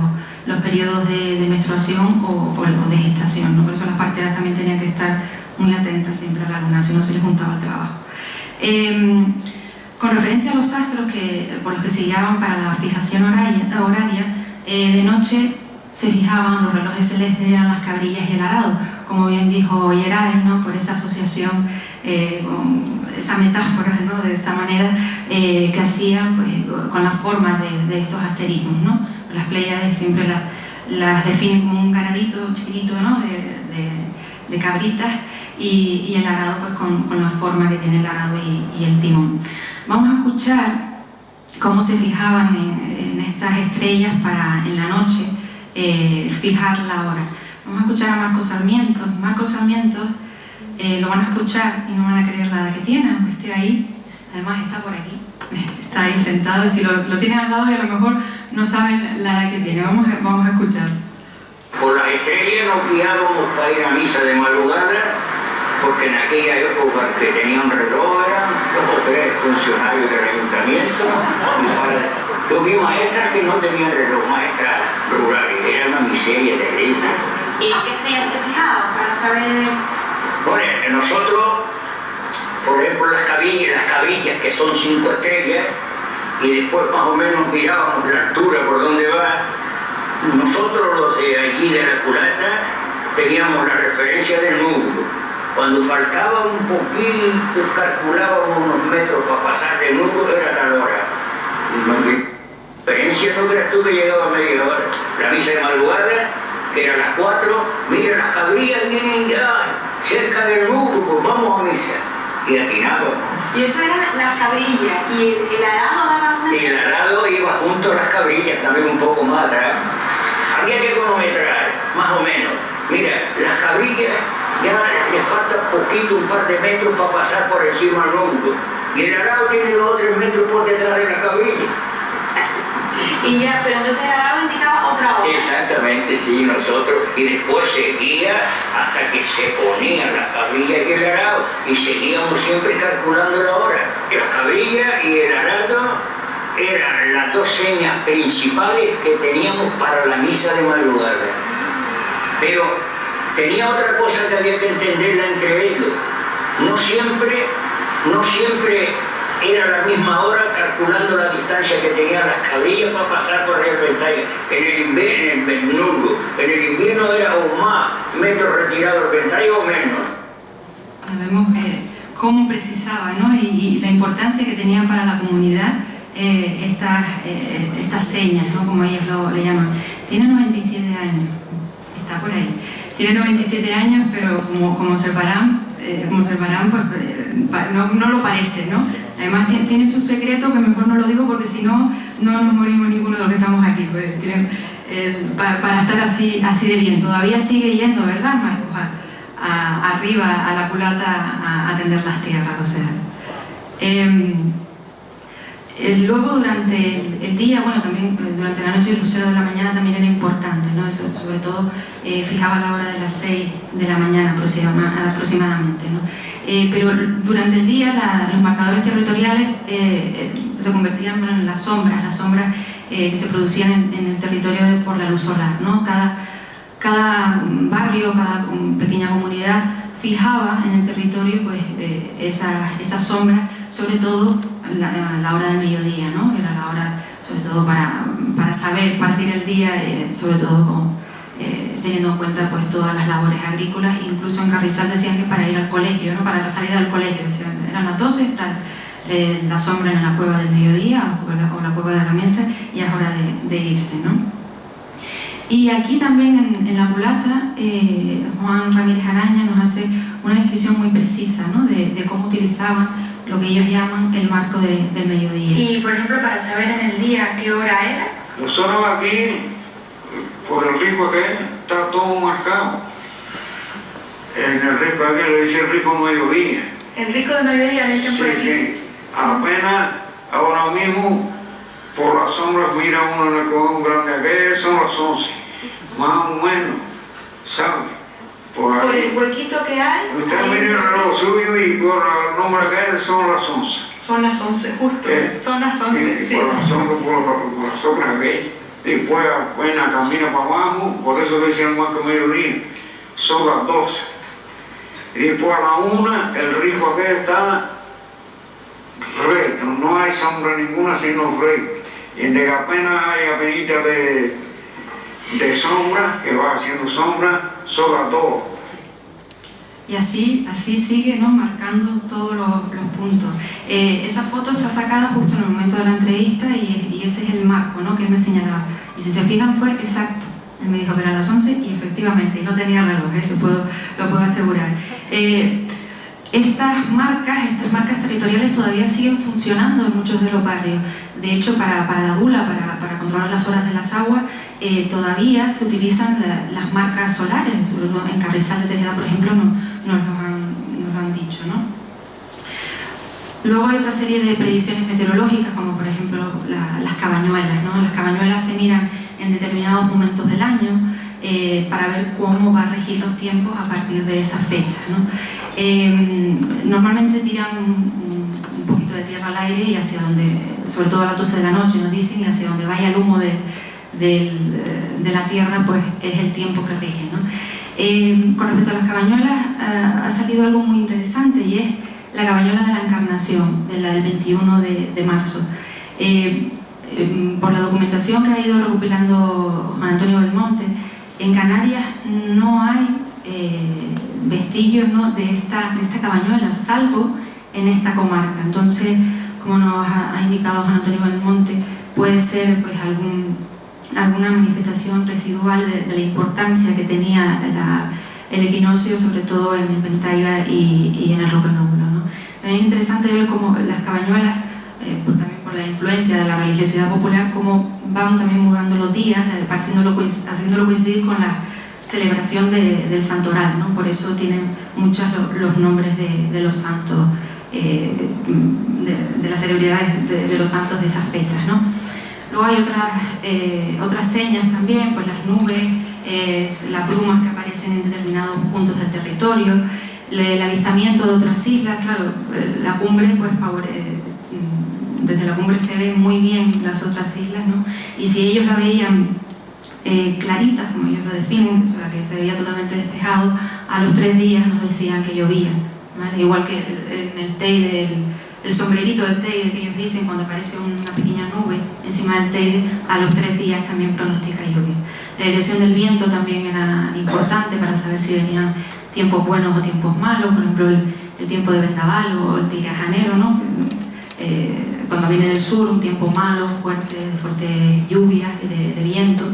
los periodos de menstruación o de gestación, ¿no? Por eso las parteras también tenían que estar muy atentas siempre a la luna, si no se les juntaba el trabajo. Con referencia a los astros por los que se guiaban para la fijación horaria, de noche se fijaban los relojes celestes, eran las cabrillas y el arado, como bien dijo Yeray, ¿no? Por esa asociación, con esa metáfora, ¿no? De esta manera que hacían pues, con las formas de estos asterismos, ¿no? Las Pléyades siempre las definen como un ganadito chiquitito, ¿no? de cabritas, y el arado pues con la forma que tiene el arado y el timón. Vamos a escuchar cómo se fijaban en estas estrellas para en la noche fijar la hora. Vamos a escuchar a Marcos Sarmiento. Marcos Sarmiento lo van a escuchar y no van a creer la edad que tiene, aunque esté ahí. Además está por aquí, está ahí sentado, y si lo tienen al lado y a lo mejor no saben la edad que tiene. Vamos a escuchar. por las estrellas nos guiábamos para ir a misa de madrugada, porque en aquella época que tenían reloj eran 2 o 3 funcionarios del ayuntamiento. Tuvimos maestras que no tenían reloj, maestras rurales, era una miseria terrible. ¿Y en qué estrellas se fijaban para saber? Bueno, nosotros, por ejemplo, las cabillas que son 5 estrellas, y después más o menos mirábamos la altura por dónde va. Nosotros los de allí de la culata teníamos la referencia del nudo. Cuando faltaba un poquito, calculábamos unos metros para pasar de nudo, era tal hora. Y la diferencia no creas tú que llegaba a media hora. La misa de madrugada, que era a las 4, mira, las cabrillas vienen ya cerca del nudo, pues vamos a misa. Y atinábamos. Y eso eran las cabrillas, y el arado daba una... Y el arado iba junto a las cabrillas, también un poco más atrás. Había que cronometrar, más o menos. Mira, las cabrillas ya les falta poquito, un par de metros para pasar por encima del nudo. Y el arado tiene 2 o 3 metros por detrás de la cabrilla. Y ya, pero entonces el arado indicaba otra hora. Exactamente, sí, nosotros. Y después seguía hasta que se ponían las cabrillas y el arado. Y seguíamos siempre calculando la hora. Y las cabrillas y el arado eran las 2 señas principales que teníamos para la misa de madrugada. Pero tenía otra cosa que había que entenderla entre ellos. No siempre era la misma hora calculando la distancia que tenían las cabrillas para pasar por el ventalle. En el invierno era o más metros retirados del ventalle o menos. Vemos cómo precisaba, ¿no? y la importancia que tenían para la comunidad estas señas, ¿no? Como ellos le llaman. Tiene 97 años, está por ahí. Tiene 97 años, pero como observarán, pues no lo parece, ¿no? Además tiene su secreto que mejor no lo digo porque si no, no nos morimos ninguno de los que estamos aquí, pues, para estar así de bien. Todavía sigue yendo, ¿verdad, Marcos? Arriba a la culata a tender las tierras, o sea. Luego durante el día, bueno, también durante la noche el lucero de la mañana también era importante, ¿no? Eso, sobre todo fijaba la hora de las 6 de la mañana aproximadamente, ¿no? Pero durante el día los marcadores territoriales lo convertían en las sombras que se producían en el territorio por la luz solar, ¿no? Cada barrio, cada pequeña comunidad fijaba en el territorio pues, esas sombras, sobre todo la hora del mediodía, ¿no? Era la hora, sobre todo para saber partir el día, sobre todo teniendo en cuenta pues, todas las labores agrícolas. Incluso en Carrizal decían que para ir al colegio, ¿no? Para la salida del colegio, decían, eran las 12, está la sombra en la cueva del mediodía o la cueva de la mesa, y es hora de irse, ¿no? Y aquí también en la culata, Juan Ramírez Araña nos hace una descripción muy precisa, ¿no? de cómo utilizaban lo que ellos llaman el marco del mediodía. Y por ejemplo, para saber en el día qué hora era. Nosotros aquí, por el risco aquel, está todo marcado. En el risco aquel le dice el risco mediodía. El risco de mediodía le dicen por aquí. Sí. Apenas ahora mismo, por las sombras, mira uno en el cojón grande aquel, son las 11. Más o menos, ¿sabe? Por el huequito que hay. Usted mira el reloj suyo y por el nombre que es, son las 11. Son las 11, justo. Son las 11, sí. Por las sombras que después apenas camina para abajo, por eso le dicen el marco mediodía, son las 12. Y después a la 1, el risco aquel está recto, no hay sombra ninguna sino recto. Y en de que apenas hay apenita de sombra, que va haciendo sombra, son las 2. Y así sigue, ¿no? Marcando todos los puntos. Esa foto está sacada justo en el momento de la entrevista y ese es el marco, ¿no? Que él me señalaba. Y si se fijan fue exacto. Él me dijo que eran las 11 y efectivamente no tenía reloj, lo puedo asegurar. Estas marcas territoriales todavía siguen funcionando en muchos de los barrios. De hecho, para la dula, para controlar las horas de las aguas, todavía se utilizan las marcas solares. Sobre todo en Carrizal de Tejeda, por ejemplo, nos lo han dicho, ¿no? Luego hay otra serie de predicciones meteorológicas, como por ejemplo las cabañuelas, ¿no? Las cabañuelas se miran en determinados momentos del año. para ver cómo va a regir los tiempos a partir de esa fecha, ¿no? Normalmente tiran un poquito de tierra al aire y hacia donde, sobre todo a las 12 de la noche, nos dicen, y hacia donde vaya el humo de la tierra, pues es el tiempo que rige, ¿no? Con respecto a las cabañuelas, ha salido algo muy interesante, y es la cabañuela de la Encarnación, la del 21 de marzo. Por la documentación que ha ido recopilando Juan Antonio Belmonte, en Canarias no hay vestigios, ¿no?, de esta cabañuela, salvo en esta comarca. Entonces, como nos ha indicado Juan Antonio Belmonte, puede ser pues alguna manifestación residual de la importancia que tenía el equinoccio, sobre todo en el Pentaiga y en el Roque Nóbulo, ¿no? También es interesante ver cómo las cabañuelas, también por la influencia de la religiosidad popular, cómo van también mudando los días, haciéndolo coincidir con la celebración del santoral, ¿no? Por eso tienen muchos los nombres de los santos, de las celebridades de los santos de esas fechas, ¿no? Luego hay otras señas también, pues las nubes, las brumas que aparecen en determinados puntos del territorio, el avistamiento de otras islas. Claro, la cumbre, pues desde la cumbre se ven muy bien las otras islas, ¿no? Y si ellos la veían claritas, como ellos lo definen, o sea, que se veía totalmente despejado, a los 3 días nos decían que llovía, ¿vale? Igual que en el Teide, el sombrerito del Teide que ellos dicen, cuando aparece una pequeña nube encima del Teide, a los 3 días también pronostica lluvia. La dirección del viento también era importante para saber si venían tiempos buenos o tiempos malos. Por ejemplo, el tiempo de vendaval o el tirajanero, ¿no? Cuando viene del sur, un tiempo malo, fuerte lluvia, de viento.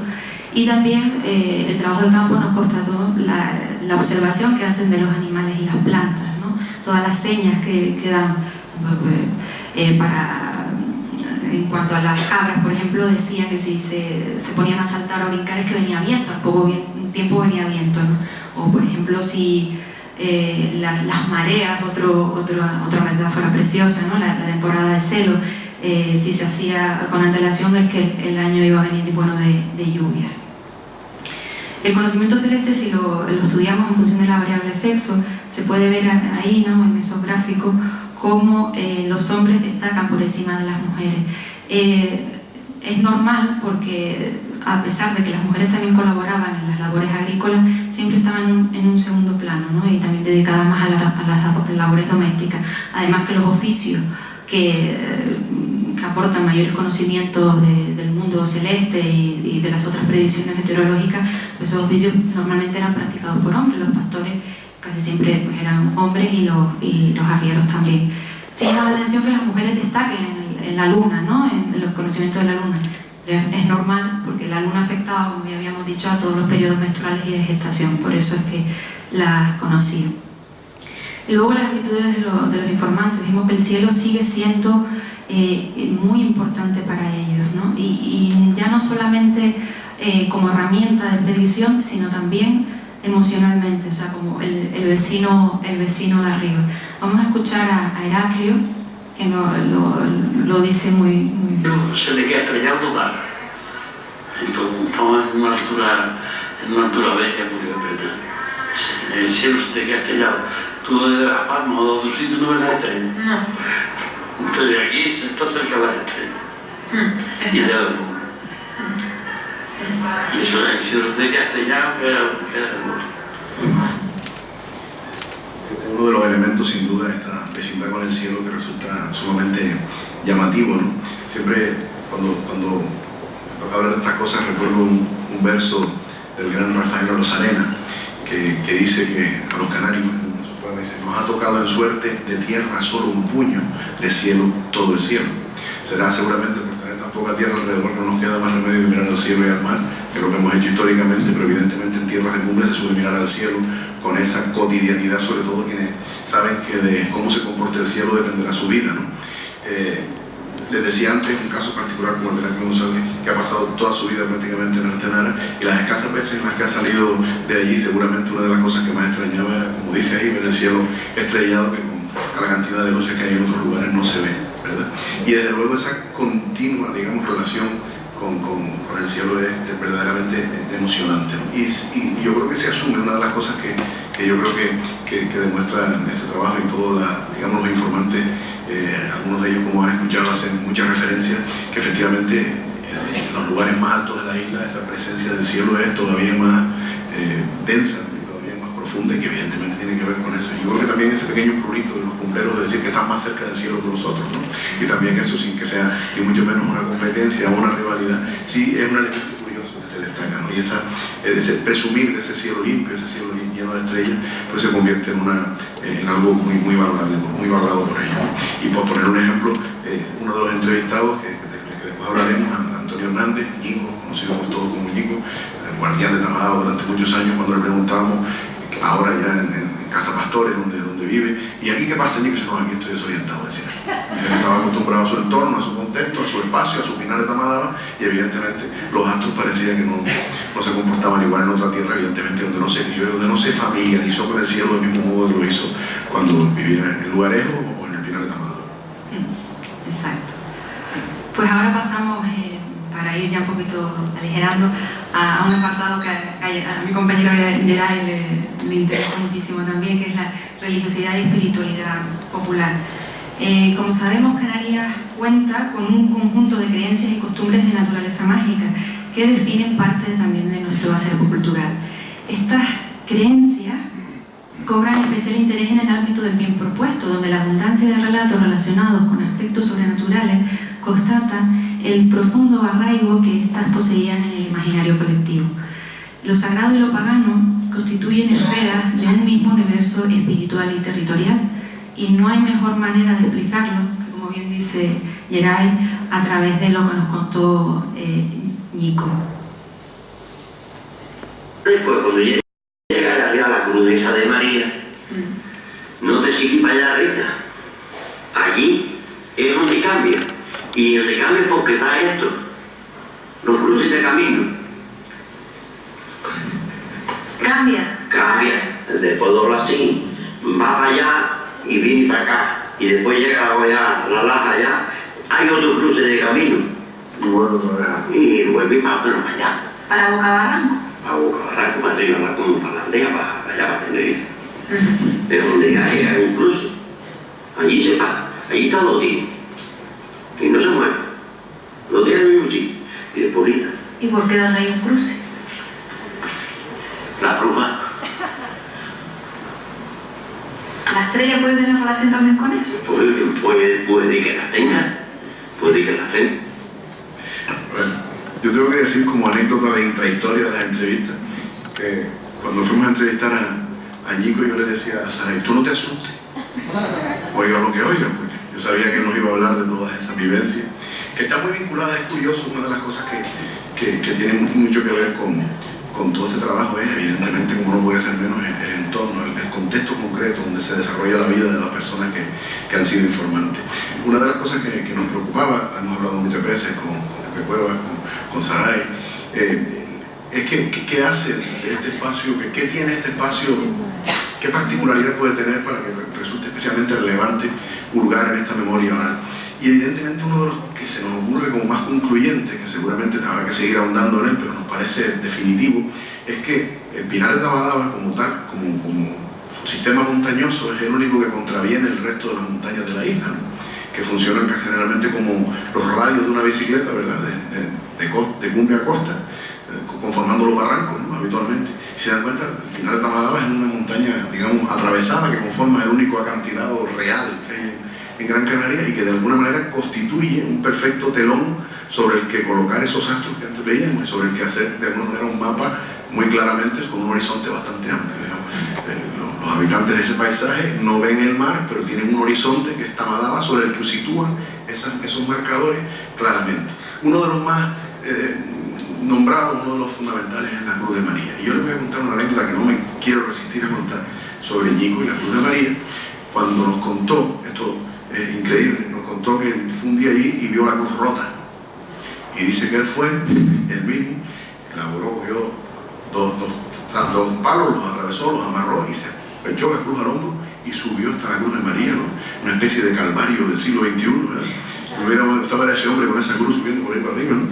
Y también el trabajo de campo nos constató la observación que hacen de los animales y las plantas, ¿no? Todas las señas que dan en cuanto a las cabras, por ejemplo, decían que si se ponían a saltar o a brincar es que venía viento, al poco tiempo venía viento, ¿no? O por ejemplo, si las mareas, otra metáfora preciosa, ¿no? La temporada de celo, si se hacía con antelación, es que el año iba a venir bueno de lluvia. El conocimiento celeste, si lo estudiamos en función de la variable sexo, se puede ver ahí, ¿no?, en esos gráficos, cómo los hombres destacan por encima de las mujeres. Es normal porque, a pesar de que las mujeres también colaboraban en las labores agrícolas, siempre estaban en un segundo plano, ¿no? Y también dedicadas más a las labores domésticas. Además que los oficios que aportan mayores conocimientos del mundo celeste y de las otras predicciones meteorológicas, pues esos oficios normalmente eran practicados por hombres. Los pastores casi siempre pues, eran hombres, y los arrieros también. Sí llama la atención que las mujeres destaquen en la luna, ¿no?, en los conocimientos de la luna. Es normal, porque la luna afectaba, como ya habíamos dicho, a todos los periodos menstruales y de gestación, por eso es que las conocían. Y luego las actitudes de los informantes. Vimos que el cielo sigue siendo muy importante para ellos, ¿no? Y ya no solamente como herramienta de predicción, sino también emocionalmente, o sea, como el vecino de arriba. Vamos a escuchar a Heraclio, que lo dice muy bien. Se le queda estrellado total. Entonces, estamos en una altura veja muy apretada. El cielo se te queda estrellado. Tú desde Las Palmas o de otros sitios no ves las estrellas. No. Entonces de aquí se está cerca de las estrellas. Y de algo. Y eso, el cielo se te queda estrellado, queda hermoso. Uno de los elementos, sin duda, esta vecindad con el cielo, que resulta sumamente llamativo, ¿no? Siempre cuando hablar de estas cosas recuerdo un verso del gran Rafael Rosarena que dice que a los canarios nos ha tocado en suerte de tierra solo un puño, de cielo todo el cielo. Será seguramente por tener tan poca tierra alrededor no nos queda más remedio que mirar al cielo y al mar, que es lo que hemos hecho históricamente, pero evidentemente en tierras de cumbre se suele mirar al cielo con esa cotidianidad, sobre todo quienes saben que de cómo se comporta el cielo dependerá su vida, ¿no? Les decía antes, un caso particular como el de Heraclio González, que ha pasado toda su vida prácticamente en Artenara, y las escasas veces en las que ha salido de allí, seguramente una de las cosas que más extrañaba era, como dice ahí, ver el cielo estrellado, que con la cantidad de luces que hay en otros lugares no se ve, ¿verdad? Y desde luego esa continua, digamos, relación con el cielo es verdaderamente emocionante, ¿no? Y yo creo que se asume una de las cosas que yo creo que demuestra este trabajo y todos digamos, los informantes, algunos de ellos, como han escuchado, hacen mucha referencia que efectivamente en los lugares más altos de la isla esa presencia del cielo es todavía más densa, todavía más profunda, y que evidentemente tiene que ver con eso. Y yo creo que también ese pequeño prurito de los cumbreros de decir que están más cerca del cielo que nosotros, ¿no? Y también eso, sin que sea ni mucho menos una competencia o una rivalidad, sí es un elemento curioso que se destaca, ¿no? Y ese presumir de ese cielo limpio, ese cielo lleno de estrellas, pues se convierte en algo muy valorable, muy valorado por ellos, ¿no? Y por poner un ejemplo, uno de los entrevistados que después hablaremos, Antonio Hernández, Ñigo, conocido por todos como Ñigo, el guardián de Tamadaba durante muchos años, cuando le preguntábamos, ahora ya en Casa Pastores, donde vive, ¿y aquí qué pasa? Ñigo dice, no, aquí estoy desorientado, decía. Él estaba acostumbrado a su entorno, a su contexto, a su espacio, a su pinar de Tamadaba, y evidentemente los astros parecían que no se comportaban igual en otra tierra, evidentemente donde no se vivió, donde no se familiarizó con el cielo del mismo modo que lo hizo cuando vivía en Lugarejo o en el pinar de Tamadaba. Exacto. Pues ahora pasamos, para ir ya un poquito aligerando, a un apartado que a mi compañero Geray le interesa muchísimo también, que es la religiosidad y espiritualidad popular. Como sabemos, Canarias cuenta con un conjunto de creencias y costumbres de naturaleza mágica que definen parte también de nuestro acervo cultural. Estas creencias cobran especial interés en el ámbito del bien propuesto, donde la abundancia de relatos relacionados con aspectos sobrenaturales constatan el profundo arraigo que éstas poseían en el imaginario colectivo. Lo sagrado y lo pagano constituyen esferas de un mismo universo espiritual y territorial, y no hay mejor manera de explicarlo, como bien dice Geray, a través de lo que nos contó Ñigo. Después, cuando llegas arriba a la cruz esa de María, no te sigues para allá arriba. Allí es donde cambia. Y donde cambia porque está esto, los cruces de camino. Cambia. Después dobla así, va para allá y viene para acá. Y después llega allá, la laja allá, hay otro cruce de camino. Y vuelve otra vez. Y vuelve para allá. ¿Para Boca Barranco? Para Boca Barranco, para arriba, como para la aldea, para allá, para Tenerife. Pero donde hay un cruce, allí se para, allí está los tíos. Y no se mueve. Lo tiene el mismo sitio. Y después gira. ¿Y por qué donde hay un cruce? La bruja. ¿La estrella puede tener relación también con eso? Puede que la tenga. Puede que la tenga. Bueno, yo tengo que decir como anécdota de intrahistoria de las entrevistas, que cuando fuimos a entrevistar a Ñigo, yo le decía a Saray, tú no te asustes. Oiga lo que oiga, porque yo sabía que él nos iba a hablar de todas esas vivencias, que está muy vinculada, es curioso, una de las cosas que tiene mucho que ver con todo este trabajo es evidentemente, como no puede ser menos, el entorno, el contexto concreto donde se desarrolla la vida de las personas que han sido informantes. Una de las cosas que nos preocupaba, hemos hablado muchas veces con Pepe Cuevas, con Saray, es que qué hace este espacio, qué tiene este espacio, qué particularidad puede tener para que resulte especialmente relevante hurgar en esta memoria oral. Y evidentemente uno de los que se nos ocurre como más concluyente, que seguramente habrá que seguir ahondando en él, pero nos parece definitivo, es que el Pinar de Tamadaba como tal, como sistema montañoso, es el único que contraviene el resto de las montañas de la isla, ¿no? Que funcionan generalmente como los radios de una bicicleta, ¿verdad? De cumbre a costa, conformando los barrancos, ¿no? Habitualmente. Si se dan cuenta, el Pinar de Tamadaba es una montaña, digamos, atravesada, que conforma el único acantilado real que hay en Gran Canaria y que de alguna manera constituye un perfecto telón sobre el que colocar esos astros que antes veíamos y sobre el que hacer de alguna manera un mapa muy claramente con un horizonte bastante amplio. Los habitantes de ese paisaje no ven el mar, pero tienen un horizonte que es Tamadaba sobre el que sitúan esos marcadores claramente. Uno de los más nombrados, uno de los fundamentales es la Cruz de María. Y yo les voy a contar una anécdota que no me quiero resistir a contar sobre Ñigo y la Cruz de María. Cuando nos contó, esto es increíble, nos contó que fue un día allí y vio la cruz rota. Y dice que él fue, él mismo, elaboró, cogió dos palos, los atravesó, los amarró y se echó la cruz al hombro y subió hasta la Cruz de María, ¿no? Una especie de calvario del siglo XXI, ¿verdad? Me hubiera gustado ver a ese hombre con esa cruz subiendo por ahí para arriba, ¿no?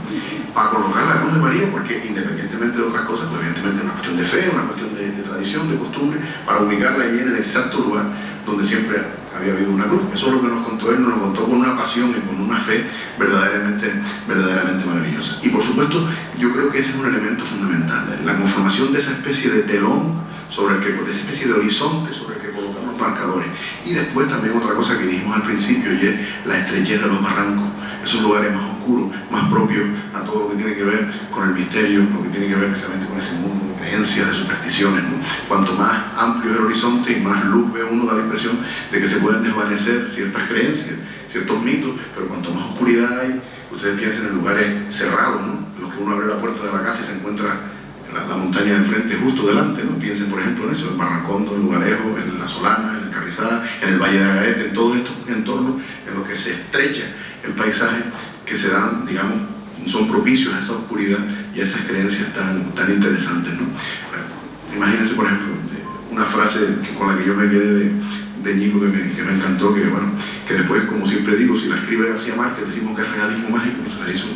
Para colocar la cruz de María, porque independientemente de otras cosas, pues evidentemente es una cuestión de fe, una cuestión de tradición, de costumbre, para ubicarla allí en el exacto lugar donde siempre había habido una cruz. Eso es lo que nos contó él, nos lo contó con una pasión y con una fe verdaderamente maravillosa. Y por supuesto, yo creo que ese es un elemento fundamental, la conformación de esa especie de telón, de esa especie de horizonte sobre el que colocar los marcadores. Y después también otra cosa que dijimos al principio, y es la estrechez de los barrancos, esos lugares más oscuros, más propios a todo lo que tiene que ver con el misterio, lo que tiene que ver precisamente con ese mundo de creencias, de supersticiones, ¿no? Cuanto más amplio es el horizonte y más luz ve uno, da la impresión de que se pueden desvanecer ciertas creencias, ciertos mitos, pero cuanto más oscuridad hay, ustedes piensen en lugares cerrados, ¿no? En los que uno abre la puerta de la casa y se encuentra la montaña de enfrente justo delante, ¿no? Piensen por ejemplo en eso, en Barrancondo, en Lugarejo, en La Solana, en el Carrizada, en el Valle de Agaete, en todos estos entornos en los que se estrecha el paisaje, que se dan, digamos, son propicios a esa oscuridad y a esas creencias tan interesantes, ¿no? Imagínense por ejemplo una frase con la que yo me quedé de Ñigo que me encantó, que después, como siempre digo, si la escribe García Márquez decimos que es realismo mágico, se la hizo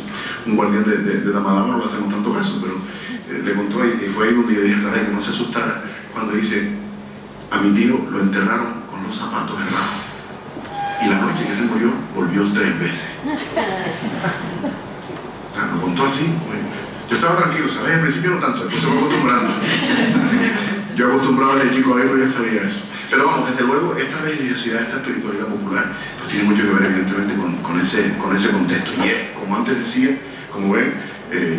un guardián de Damadama, no le hacemos tanto caso, pero le contó y fue ahí donde yo dije, ¿sabes? Que no se asustara cuando dice, a mi tío lo enterraron con los zapatos errados y la noche que se murió volvió 3 veces. O sea, lo contó así. Yo estaba tranquilo, ¿sabes? Al principio no tanto, después se fue acostumbrando. Yo acostumbrado desde chico a verlo, ya sabía eso. Pero vamos, desde luego, esta religiosidad, esta espiritualidad popular, pues tiene mucho que ver evidentemente con ese contexto. Y es, como antes decía, como ven,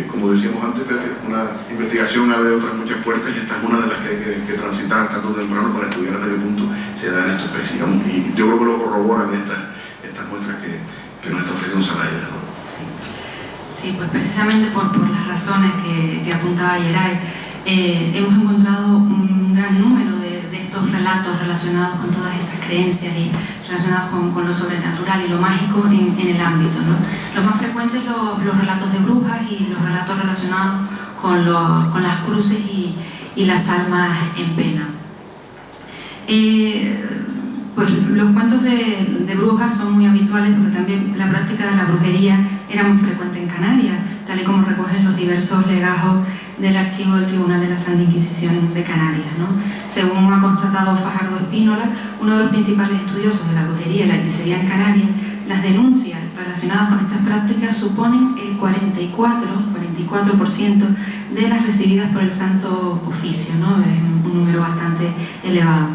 como decíamos antes, una investigación abre otras muchas puertas y esta es una de las que hay que transitar tanto temprano para estudiar hasta qué punto se da en estos países. Y yo creo que lo corroboran estas muestras que nos está ofreciendo Zelaya, ¿no? Sí, pues precisamente por las razones que apuntaba Yeray, hemos encontrado un gran número de estos relatos relacionados con todas estas creencias y relacionados con lo sobrenatural y lo mágico en el ámbito, ¿no? Los más frecuentes los relatos de brujas y los relatos relacionados con las cruces y las almas en pena. Pues los cuentos de brujas son muy habituales porque también la práctica de la brujería era muy frecuente en Canarias, tal y como recogen los diversos legajos del archivo del Tribunal de la Santa Inquisición de Canarias, ¿no? Según ha constatado Fajardo Espínola, uno de los principales estudiosos de la brujería y la hechicería en Canarias, las denuncias relacionadas con estas prácticas suponen el 44% de las recibidas por el Santo Oficio, ¿no? Es un número bastante elevado.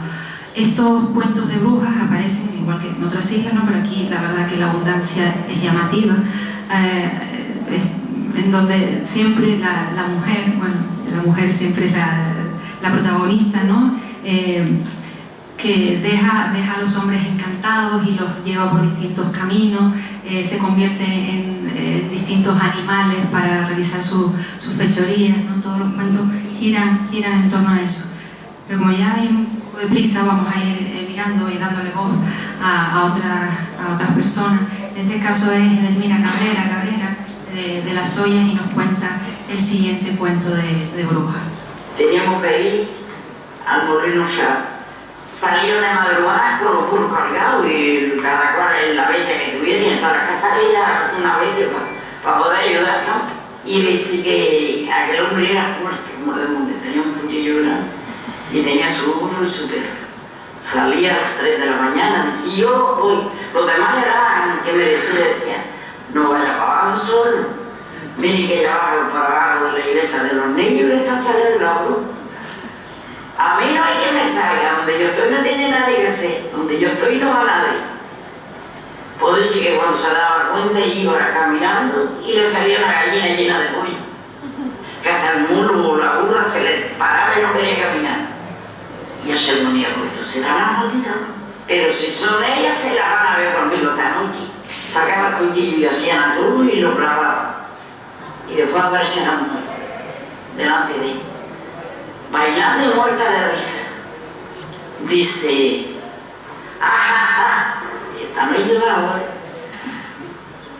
Estos cuentos de brujas aparecen igual que en otras islas, ¿no? Pero aquí la verdad que la abundancia es llamativa, en donde siempre la mujer siempre es la protagonista, ¿no? Que deja a los hombres encantados y los lleva por distintos caminos, se convierte en distintos animales para realizar sus fechorías, ¿no? Todos los cuentos giran en torno a eso. Pero como ya hay un poco de prisa, vamos a ir mirando y dándole voz a otras personas. En este caso es Edelmira Cabrera de Las Ollas, y nos cuenta el siguiente cuento de bruja. Teníamos que ir al molino ya. Salían de madrugada con los burros cargados y cada cual en la bestia que tuviera, y hasta la casa había una bestia para poder ayudar, ¿no? Y dice que aquel hombre era fuerte como el demonio, tenía un cuchillo grande y tenía su burro y su perro. Salía a las 3 de la mañana, decía yo voy. Los demás le daban que merecía, decían, no vaya para abajo solo, mire que ya baja para abajo de la iglesia de los niños, le están saliendo de la bruja. A mí no hay que me salga, donde yo estoy no tiene nadie que hacer, donde yo estoy no va nadie. Puedo decir que cuando se daba cuenta iba caminando y le salía una gallina llena de pollo, que hasta el mulo o la burra se le paraba y no quería caminar. Y yo se ponía, pues esto será la maldita, pero si son ellas se la van a ver conmigo esta noche. Sacaba el cuchillo y hacían a todo y lo clavaba. Y después aparecía la mujer delante de él, bailando y muerta de risa. Dice, esta no es de la hora,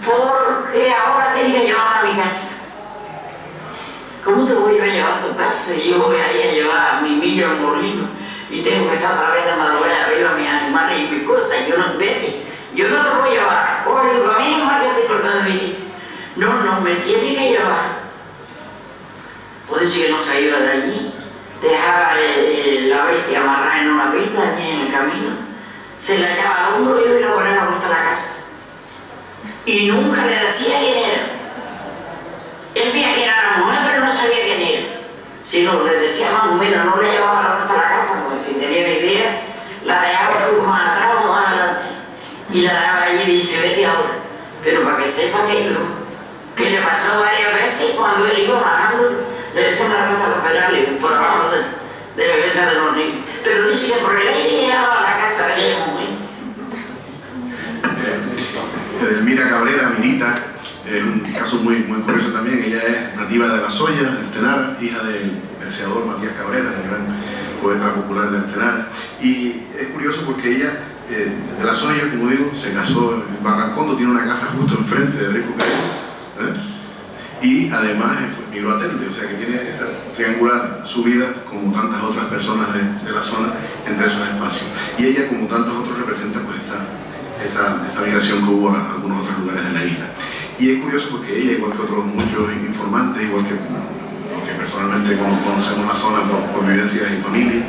porque ahora tenía que llevarme a mi casa. ¿Cómo te voy a llevar a tu casa? Yo voy a ir a llevar a mi millo al molino y tengo que estar otra vez de madrugada arriba mis animales y mis cosas. Yo no te voy a llevar, coge tu camino, márchate por donde viniste. No, me tiene que llevar. Puede decir que no se iba de allí, dejaba la bestia amarrada en una pista allí en el camino, se la echaba al hombro y yo iba a poner la vuelta a la casa. Y nunca le decía quién era. Él veía que era la mujer, pero no sabía quién era. Si no, le decía más o menos, no le llevaba la vuelta a la casa, porque si tenía ni idea, la dejaba más atrás o más adelante. Y la dejaba allí y dice, vete ahora. Pero para que sepa que le pasó varias veces cuando él iba bajando, le decía una vuelta a los pedales por abajo de la iglesia de los niños. Pero dice que por el aire llegaba a la casa de aquella mujer. Edelmira Cabrera, Minita, es un caso muy curioso también. Ella es nativa de La Soya, de Artenara, hija del verseador Matías Cabrera, el gran poeta popular de Artenara. Y es curioso porque ella, de La Soya, como digo, se casó en Barrancondo, tiene una casa justo enfrente de Rico Caído, y además migró a Telde, o sea que tiene esa triangular su vida como tantas otras personas de la zona entre esos espacios. Y ella, como tantos otros, representa pues esa migración que hubo a algunos otros lugares de la isla. Y es curioso porque ella, igual que otros muchos informantes, igual que los que personalmente conocemos la zona por vivencias y familia,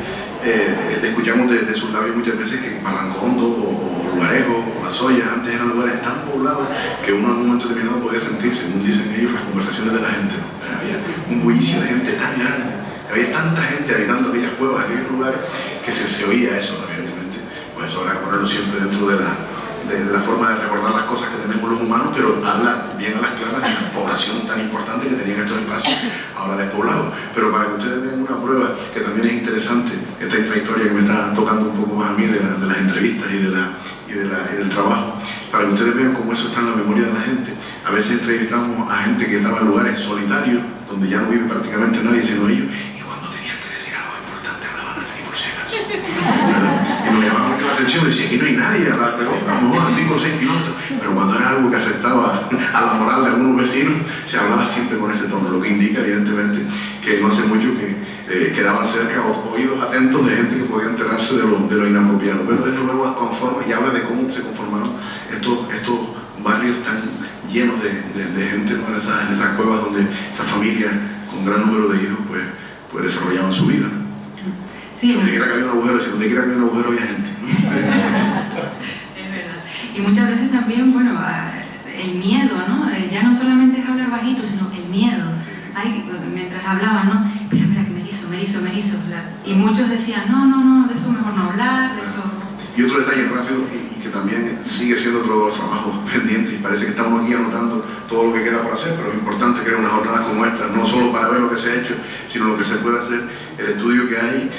escuchamos de sus labios muchas veces que Barrancondo o Lugarejo o La Soya antes eran lugares tan poblados que uno en un momento determinado podía sentir, según dicen ellos, las conversaciones de la gente. Había un bullicio de gente tan grande, había tanta gente habitando aquellas cuevas, aquellos lugares, que se oía eso, evidentemente. Pues eso habrá que ponerlo siempre dentro de la forma de recordar las cosas que tenemos los humanos, pero habla bien a las claras de la población tan importante que tenían estos espacios ahora despoblados. Pero para que ustedes vean una prueba que también es interesante, esta historia que me está tocando un poco más a mí de las entrevistas y del trabajo, para que ustedes vean cómo eso está en la memoria de la gente. A veces entrevistamos a gente que estaba en lugares solitarios, donde ya no vive prácticamente nadie sino ellos, y cuando tenían que decir algo importante hablaban así por si acaso. Y nos llamaba mucho la atención, decía que no hay nadie a la mejor a 5 o 6 kilómetros, pero cuando era algo que afectaba a la moral de algunos vecinos, se hablaba siempre con ese tono, lo que indica evidentemente que no hace mucho que quedaban cerca oídos atentos de gente que podía enterarse de lo inapropiado. Pero desde luego conforma y habla de cómo se conformaron estos barrios tan llenos de gente, ¿no? en esas cuevas donde esas familias con gran número de hijos pues desarrollaban su vida, ¿no? Sí, donde quiera que había un agujero, si donde quiera que había un agujero había gente, ¿no? Es verdad. Y muchas veces también, bueno, el miedo, ¿no? Ya no solamente es hablar bajito, sino el miedo. Mientras hablaban, ¿no? Espera, que me erizo. O sea, y muchos decían, no, de eso mejor no hablar, de eso... Y otro detalle rápido, y que también sigue siendo otro de los trabajos pendientes, y parece que estamos aquí anotando todo lo que queda por hacer, pero es importante que en unas jornadas como esta, no solo para ver lo que se ha hecho, sino lo que se puede hacer, el estudio que hay,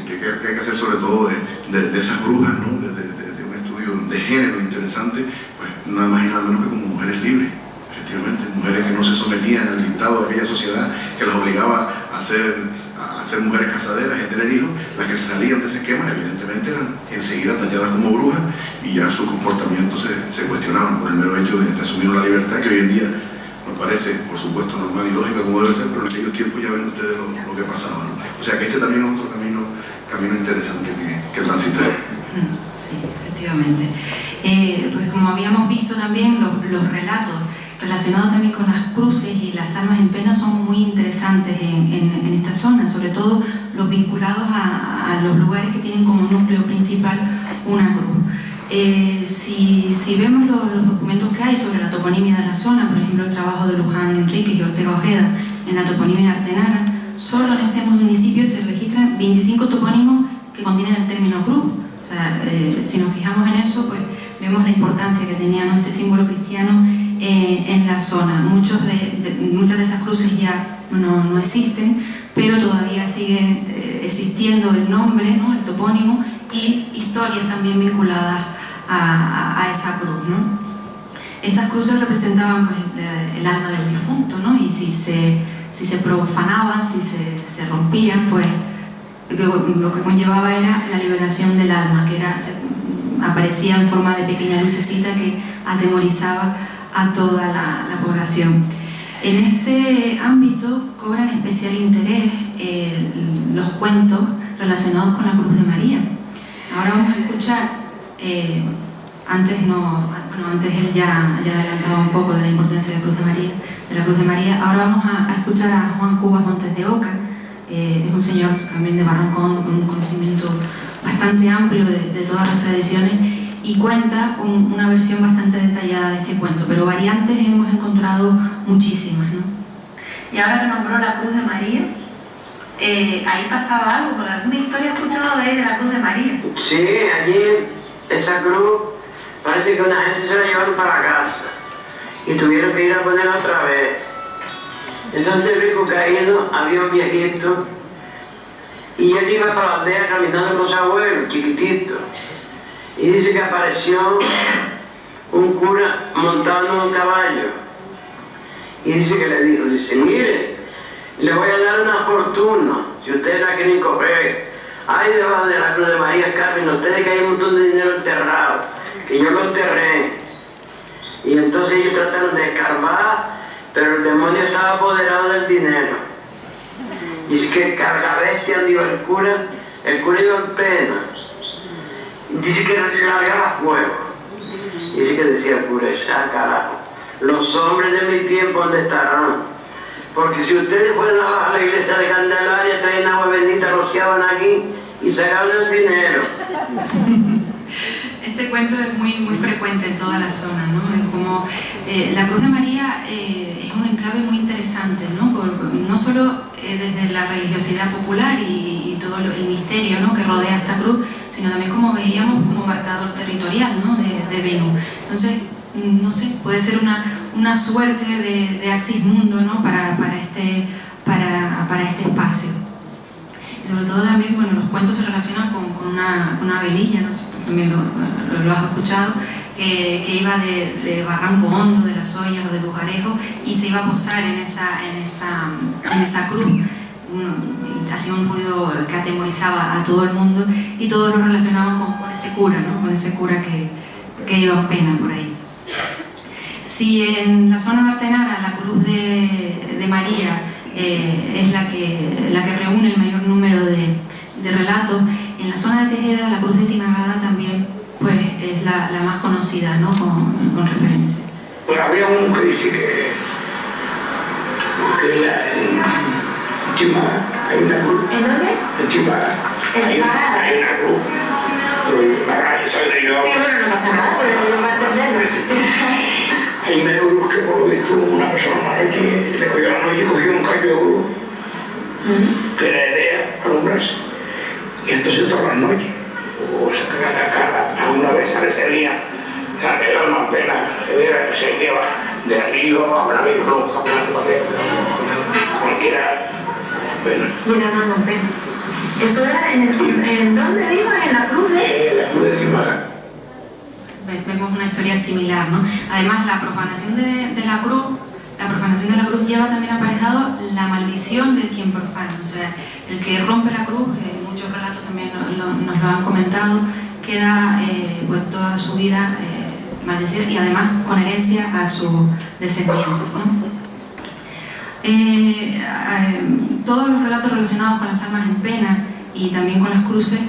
que hay que hacer sobre todo de esas brujas, ¿no? de un estudio de género interesante, pues nada más y nada menos que como mujeres libres. Efectivamente, mujeres que no se sometían al dictado de aquella sociedad que las obligaba a ser mujeres casaderas y a tener hijos. Las que se salían de ese esquema evidentemente eran enseguida talladas como brujas y ya su comportamiento se cuestionaban por el mero hecho de asumir una libertad que hoy en día nos parece, por supuesto, normal y lógica como debe ser, pero en aquellos tiempos ya ven ustedes lo que pasaba, ¿no? O sea que ese también es otro camino interesante que transitar. Sí, efectivamente. Pues como habíamos visto también, los relatos relacionados también con las cruces y las almas en pena son muy interesantes en esta zona, sobre todo los vinculados a los lugares que tienen como núcleo principal una cruz. Si vemos los documentos que hay sobre la toponimia de la zona, por ejemplo el trabajo de Luján Enríquez y Ortega Ojeda en la toponimia artenara, solo en este municipio se registran 25 topónimos que contienen el término cruz. O sea, si nos fijamos en eso, pues vemos la importancia que tenía, ¿no?, este símbolo cristiano en la zona. Muchas de esas cruces ya no existen, pero todavía sigue existiendo el nombre, ¿no?, el topónimo, y historias también vinculadas a esa cruz, ¿no? Estas cruces representaban pues, el alma del difunto, ¿no? Y si se profanaban, si se rompían, pues lo que conllevaba era la liberación del alma, que aparecía en forma de pequeña lucecita que atemorizaba a toda la población. En este ámbito cobran especial interés los cuentos relacionados con la Cruz de María. Ahora vamos a escuchar, antes bueno, antes él ya adelantaba un poco de la importancia de la Cruz de María. Ahora vamos a escuchar a Juan Cubas Montes de Oca. Es un señor también de Barranco Hondo con un conocimiento bastante amplio de todas las tradiciones y cuenta una versión bastante detallada de este cuento, pero variantes hemos encontrado muchísimas, ¿no? Y ahora que nombró la Cruz de María, ahí pasaba algo, porque alguna historia he escuchado de la Cruz de María. Sí, allí esa cruz parece que una gente se la llevaron para casa y tuvieron que ir a ponerla otra vez. Entonces el rico caído había un viejito y él iba para la aldea caminando con los abuelos, chiquitito. Y dice que apareció un cura montado en un caballo. Y dice que le dijo, mire, le voy a dar una fortuna, si ustedes la quieren coger. Ahí debajo de la Cruz de María Carmen, ustedes que hay un montón de dinero enterrado, que yo lo enterré. Y entonces ellos trataron de escarbar, pero el demonio estaba apoderado del dinero. Dice que carga bestia, dijo el cura iba en pena. Dice que largaba fuego. Dice que decía el cura, carajo, los hombres de mi tiempo, ¿dónde estarán? Porque si ustedes fueran a la iglesia de Candelaria, traen agua bendita, rociaban aquí y sacaban el dinero. Este cuento es muy frecuente en toda la zona, ¿no? Es como la Cruz de María es un enclave muy interesante, ¿no? No solo desde la religiosidad popular y todo el misterio, ¿no?, que rodea esta cruz, sino también, como veíamos, como marcador territorial, ¿no?, de Venus. Entonces, no sé, puede ser una suerte de Axismundo, ¿no?, para este espacio. Y sobre todo también, bueno, los cuentos se relacionan con una velilla, ¿no? También lo has escuchado, que iba de Barranco Hondo, de Las Ollas o de Lugarejo, y se iba a posar en esa cruz. Hacía un ruido que atemorizaba a todo el mundo y todos lo relacionaban con ese cura, ¿no?, con ese cura que iba en pena por ahí. Si en la zona de Artenara la Cruz de María es la que reúne el mayor número de relatos, en la zona de Tejeda la Cruz de Timagada también, pues, es la más conocida, ¿no?, con referencia. Pues había uno que dice que en Chimagada hay una cruz. ¿En dónde? En Chimagada. ¿En Chimagada? Hay una cruz. Pero en Chimagada ya sabe yo. Sí, bueno, no pasa nada, podemos entenderlo. Hay una cruz que por lo visto una persona que le cogió la noche y cogió un callo de cruz, que era de idea alumbrarse. Y entonces todas las noches, se pega la cara, alguna vez salía el alma en pena, que se lleva de arriba a la vez, los campeonatos cualquiera. Bueno. Y era alma en pena. ¿Eso era en dónde dijo? ¿En la cruz de? La cruz de Chimagada. Vemos una historia similar, ¿no? Además, la profanación de la cruz lleva también aparejado la maldición del quien profana. O sea, el que rompe la cruz, muchos relatos también nos lo han comentado, queda pues toda su vida maldecida y además con herencia a sus descendientes, ¿no? Todos los relatos relacionados con las almas en pena y también con las cruces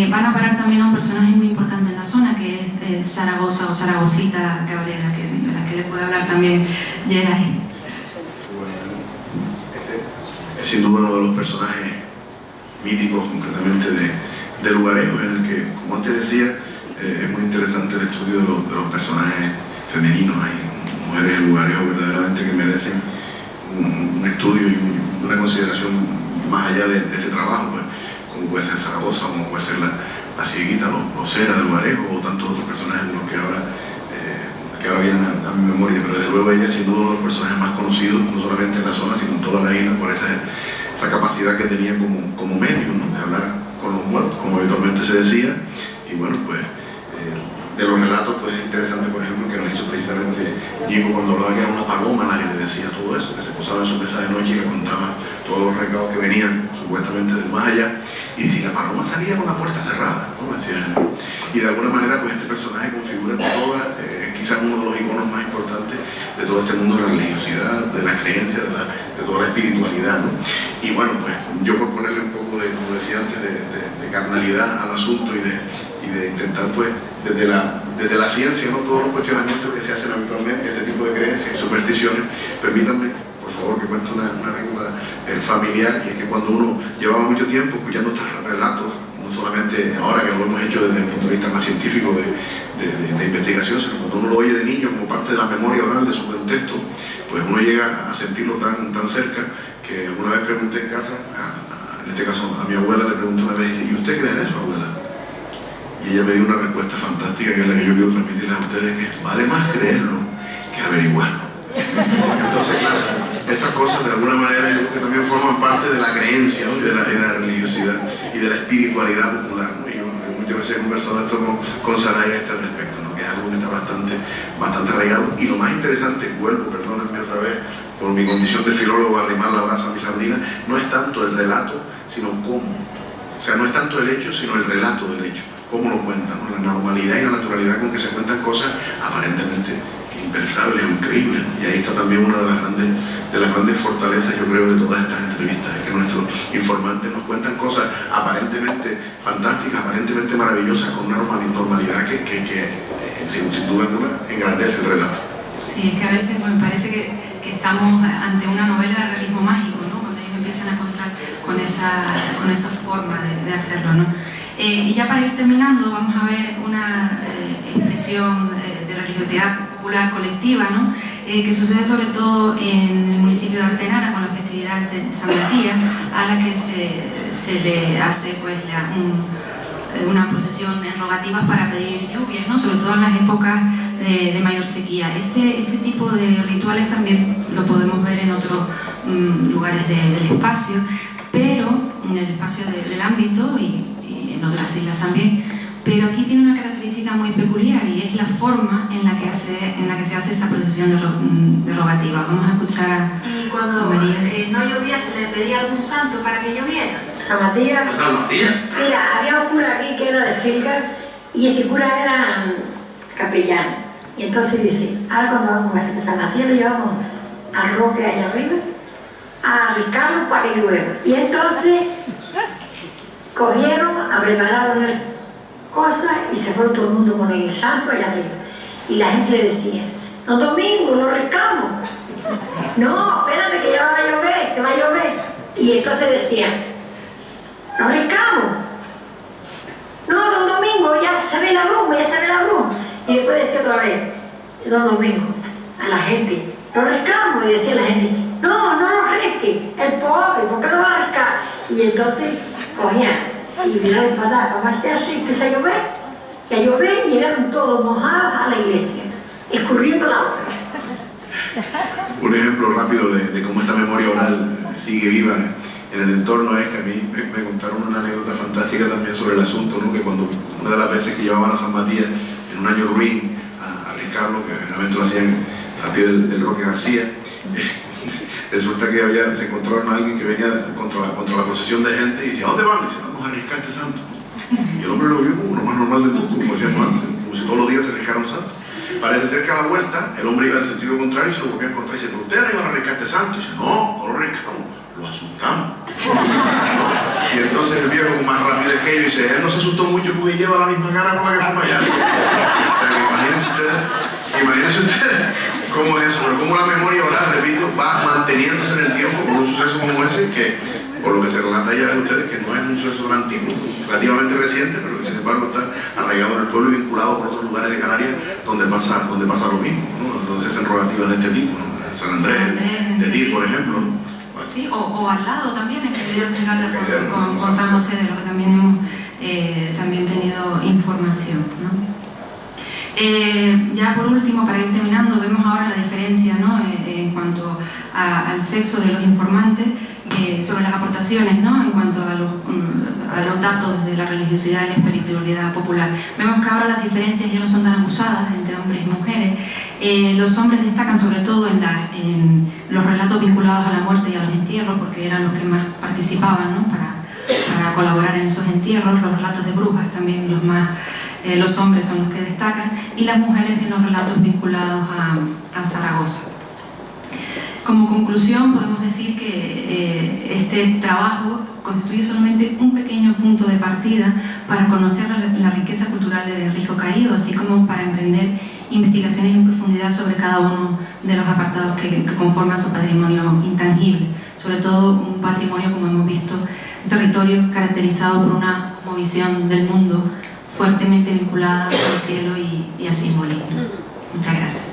van a parar también a un personaje muy importante en la zona, que es Zaragoza o Zaragozita Cabrera, de la que le puede hablar también Geray. Es sin duda uno de los personajes míticos, concretamente de Lugarejo, en el que, como antes decía, es muy interesante el estudio de los personajes femeninos. Hay mujeres en Lugarejo verdaderamente que merecen un estudio y una consideración más allá de este trabajo, pues, como puede ser Zaragoza, como puede ser la cieguita, los Cera de Lugarejo o tantos otros personajes de los que ahora vienen a mi memoria, pero desde luego ella es sin duda uno de los personajes más conocidos, no solamente en la zona, sino en toda la isla, por esa capacidad que tenía como medio, ¿no?, de hablar con los muertos, como habitualmente se decía. Y bueno, pues de los relatos, pues es interesante, por ejemplo, que nos hizo precisamente Diego cuando hablaba que era una paloma la que le decía todo eso, que se posaba en su mesa de noche y le contaba todos los recados que venían supuestamente del más allá, y si la paloma salía con la puerta cerrada, ¿no?, decía él. Y de alguna manera, pues este personaje configura quizás uno de los iconos más importantes de todo este mundo de la religiosidad, de la creencia, de toda la espiritualidad, ¿no? Y bueno, pues yo por ponerle un poco como decía antes, de carnalidad al asunto y de intentar, pues, desde la desde la ciencia, ¿no? Todos los cuestionamientos que se hacen habitualmente, este tipo de creencias y supersticiones. Permítanme, por favor, que cuente una anécdota familiar, y es que cuando uno llevaba mucho tiempo escuchando estos relatos, no solamente ahora que lo hemos hecho desde el punto de vista más científico de investigación, sino cuando uno lo oye de niño como parte de la memoria oral de su contexto, pues uno llega a sentirlo tan cerca que alguna vez pregunté en casa, en este caso a mi abuela, le pregunté una vez, ¿y usted cree en eso, abuela? Y ella me dio una respuesta fantástica, que es la que yo quiero transmitirles a ustedes, que vale más creerlo que averiguarlo. Entonces, claro, estas cosas de alguna manera yo creo que también forman parte de la creencia, ¿no? y de la religiosidad y de la espiritualidad popular, ¿no? Y yo muchas veces he conversado esto con Saraya al respecto, ¿no? Que es algo que está bastante arraigado. Y lo más interesante, vuelvo, perdónenme otra vez, por mi condición de filólogo, arrimar la brasa a mi sardina, no es tanto el relato, sino cómo. O sea, no es tanto el hecho, sino el relato del hecho. Cómo lo cuentan, ¿no? La normalidad y la naturalidad con que se cuentan cosas aparentemente impensables o increíbles, ¿no? Y ahí está también una de las grandes fortalezas, yo creo, de todas estas entrevistas, es que nuestros informantes nos cuentan cosas aparentemente fantásticas, aparentemente maravillosas, con una normalidad que sin duda alguna engrandece el relato. Sí, es que a veces me parece que estamos ante una novela de realismo mágico, ¿no? Cuando ellos empiezan a contar con esa forma de hacerlo, ¿no? Y ya para ir terminando, vamos a ver una expresión de religiosidad popular colectiva, ¿no? Que sucede sobre todo en el municipio de Artenara con la festividad de San Matías, a la que se le hace pues una procesión en rogativas para pedir lluvias, ¿no? Sobre todo en las épocas de mayor sequía. Este tipo de rituales también lo podemos ver en otros lugares del espacio, pero en el espacio del ámbito y en otras islas también, pero aquí tiene una característica muy peculiar, y es la forma en la que se hace esa procesión de rogativa. Vamos a escuchar a Y cuando no llovía, se le pedía a algún santo para que lloviera. San Matías. San Matías. Mira, había un cura aquí que era de Filgar, y ese cura era capellán. Y entonces dice, ahora cuando vamos a San Matías lo llevamos al roque allá arriba, a Ricardo para que llueva. Y entonces cogieron, prepararon cosas y se fueron todo el mundo con el santo allá arriba. Y la gente le decía, don Domingo, lo riscamos. No, espérate que ya va a llover, que va a llover. Y entonces decían, lo riscamos. No, don Domingo, ya se ve la bruma, ya se ve la bruma. Y después decía otra vez, don Domingo, a la gente, lo riscamos. Y decía la gente, no, no lo risque, el pobre, ¿por qué lo va a riscar? Y entonces cogían y viraron para atrás para marcharse, y empezó a llover, y llegaron todos mojados a la iglesia, escurriendo la obra. Un ejemplo rápido de cómo esta memoria oral sigue viva en el entorno es que a mí me contaron una anécdota fantástica también sobre el asunto, ¿no? Que cuando una de las veces que llevaban a San Matías en un año ruin a Ricardo, que realmente lo hacían a pie del Roque García, resulta que se encontraron a alguien que venía contra la procesión de gente y decía, ¿a dónde van? Y dice, vamos a riscar este santo. Y el hombre lo vio como lo más normal del mundo, como decíamos antes, como si todos los días se riscara un santo. Parece ser que a la vuelta el hombre iba en el sentido contrario y se lo volvió a encontrar y dice, ¿pero ustedes no iban a riscar este santo? Y dice, no lo riscamos, lo asustamos. Y entonces el viejo, más rápido que ellos, dice, él no se asustó mucho porque lleva la misma cara con la que fue para allá. O sea, que imagínense ustedes cómo es eso, pero cómo la memoria oral, repito, va manteniéndose en el tiempo con un suceso como ese, que por lo que se relata ya de ustedes, que no es un suceso tan antiguo, relativamente reciente, pero que sin embargo está arraigado en el pueblo y vinculado por otros lugares de Canarias donde pasa lo mismo, ¿no? Donde se hacen rogativas de este tipo, ¿no? San Andrés, Tetir, por ejemplo, ¿no? Bueno. Sí, o al lado también, en el Heredero General con San José, de lo que también hemos también tenido información, ¿no? Ya por último, para ir terminando, vemos ahora la diferencia, ¿no? En cuanto al sexo de los informantes, sobre las aportaciones, ¿no? En cuanto a los datos de la religiosidad y la espiritualidad popular. Vemos que ahora las diferencias ya no son tan acusadas entre hombres y mujeres. Los hombres destacan sobre todo en los relatos vinculados a la muerte y a los entierros, porque eran los que más participaban, ¿no? para colaborar en esos entierros. Los relatos de brujas también los hombres son los que destacan, y las mujeres en los relatos vinculados a Zaragoza. Como conclusión podemos decir que este trabajo constituye solamente un pequeño punto de partida para conocer la riqueza cultural de Risco Caído, así como para emprender investigaciones en profundidad sobre cada uno de los apartados que conforman su patrimonio intangible, sobre todo un patrimonio, como hemos visto, un territorio caracterizado por una visión del mundo fuertemente vinculada al cielo y al simbolismo. Muchas gracias.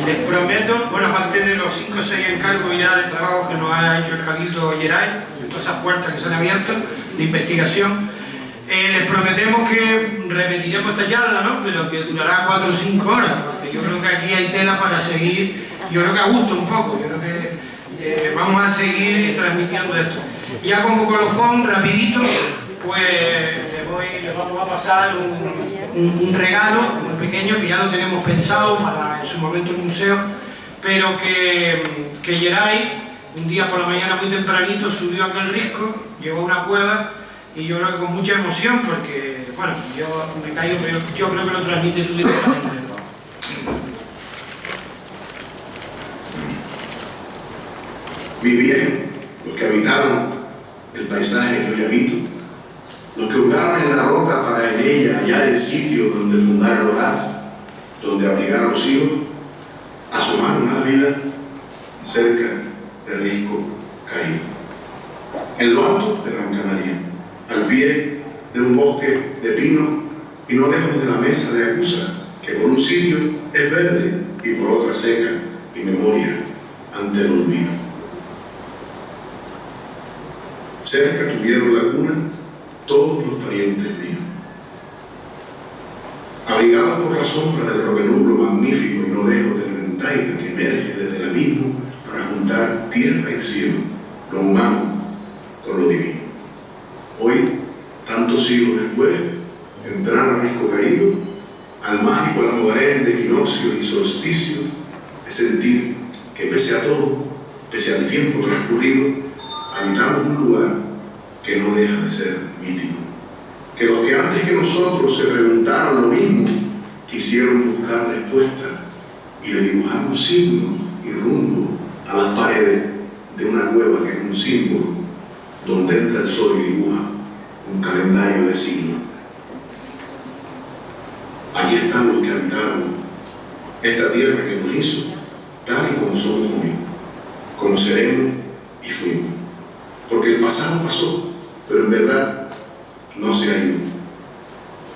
Les prometo, bueno, aparte de los 5 o 6 encargos ya de trabajo que nos ha hecho el Cabildo Gerais, todas esas puertas que se han abierto de investigación, les prometemos que repetiremos esta charla, ¿no? Pero que durará 4 o 5 horas, porque yo creo que aquí hay tela para seguir, yo creo que a gusto un poco, yo creo que vamos a seguir transmitiendo esto. Ya como colofón, rapidito, pues les vamos a pasar un regalo muy pequeño que ya lo tenemos pensado para en su momento el museo, pero que Gerais un día por la mañana muy tempranito subió a aquel risco, llegó a una cueva y yo creo que con mucha emoción porque, bueno, yo me caigo, pero yo creo que lo transmite tú directamente. Vivían los que habitaron el paisaje que hoy habito, los que hurgaron en la roca para en ella hallar el sitio donde fundar el hogar, donde abrigar a los hijos, asomaron a la vida cerca del Risco Caído. En lo alto de Gran Canaria, al pie de un bosque de pino y no lejos de la mesa de Acusa, que por un sitio es verde y por otra seca y memoria ante el olvido. Cerca tuvieron la cuna todos los parientes míos. Abrigados por la sombra del roquenublo magnífico y no lejos del ventaina que emerge desde el abismo para juntar tierra y cielo, lo humano con lo divino. Hoy, tantos siglos después, entrar a Risco Caído, al mágico almogarén de equinoccios y solsticios, es sentir que pese a todo, pese al tiempo transcurrido, habitamos un lugar que no deja de ser mítico, que los que antes que nosotros se preguntaron lo mismo, quisieron buscar respuestas y le dibujaron signos y rumbo a las paredes de una cueva que es un símbolo, donde entra el sol y dibuja un calendario de signos. Aquí están los que habitaron esta tierra que nos hizo tal y como somos hoy, como seremos y fuimos. Porque el pasado pasó, pero en verdad no se ha ido.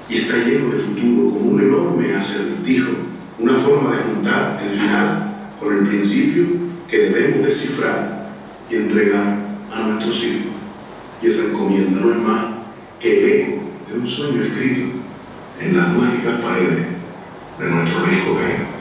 Y está lleno de futuro, como un enorme acertijo, una forma de juntar el final con el principio que debemos descifrar y entregar a nuestros hijos. Y esa encomienda no es más que el eco de un sueño escrito en las mágicas paredes de nuestro Risco Caído.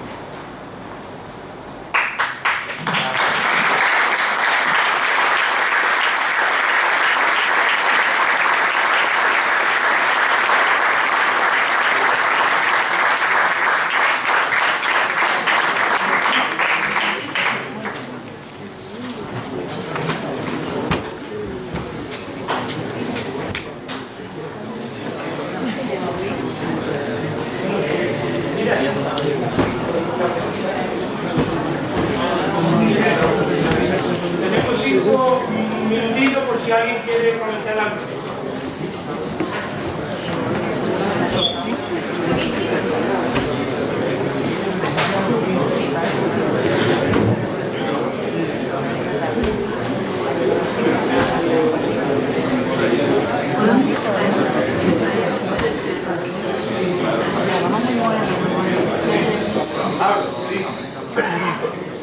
Tenemos 5 minutitos por si alguien quiere comentar algo.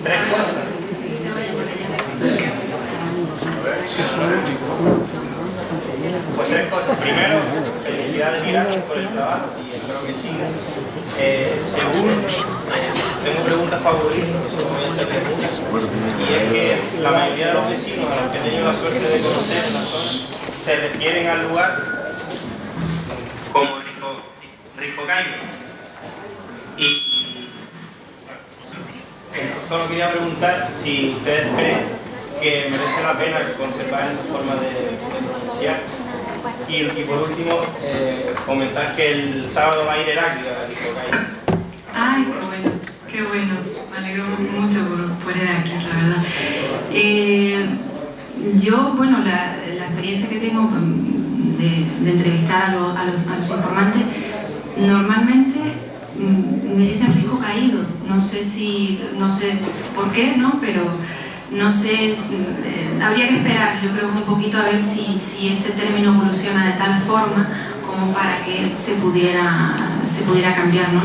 Tres cosas. Pues 3 cosas. Primero, felicidades y gracias por el trabajo y espero que siga. Segundo, tengo preguntas favoritas, y es que la mayoría de los vecinos a los que he tenido la suerte de conocer en la zona se refieren al lugar como Risco Caído. Y solo quería preguntar si ustedes creen que merece la pena conservar esa forma de pronunciar. Y por último, comentar que el sábado va a ir Heraclio a Rico Caído. Ay, qué bueno, me alegro mucho por Heraclio, la verdad. Yo, bueno, la experiencia que tengo de entrevistar a los informantes, normalmente me dicen Rico Caído, no sé por qué, ¿no? Pero no sé, habría que esperar, yo creo, un poquito a ver si ese término evoluciona de tal forma como para que se pudiera cambiar, ¿no?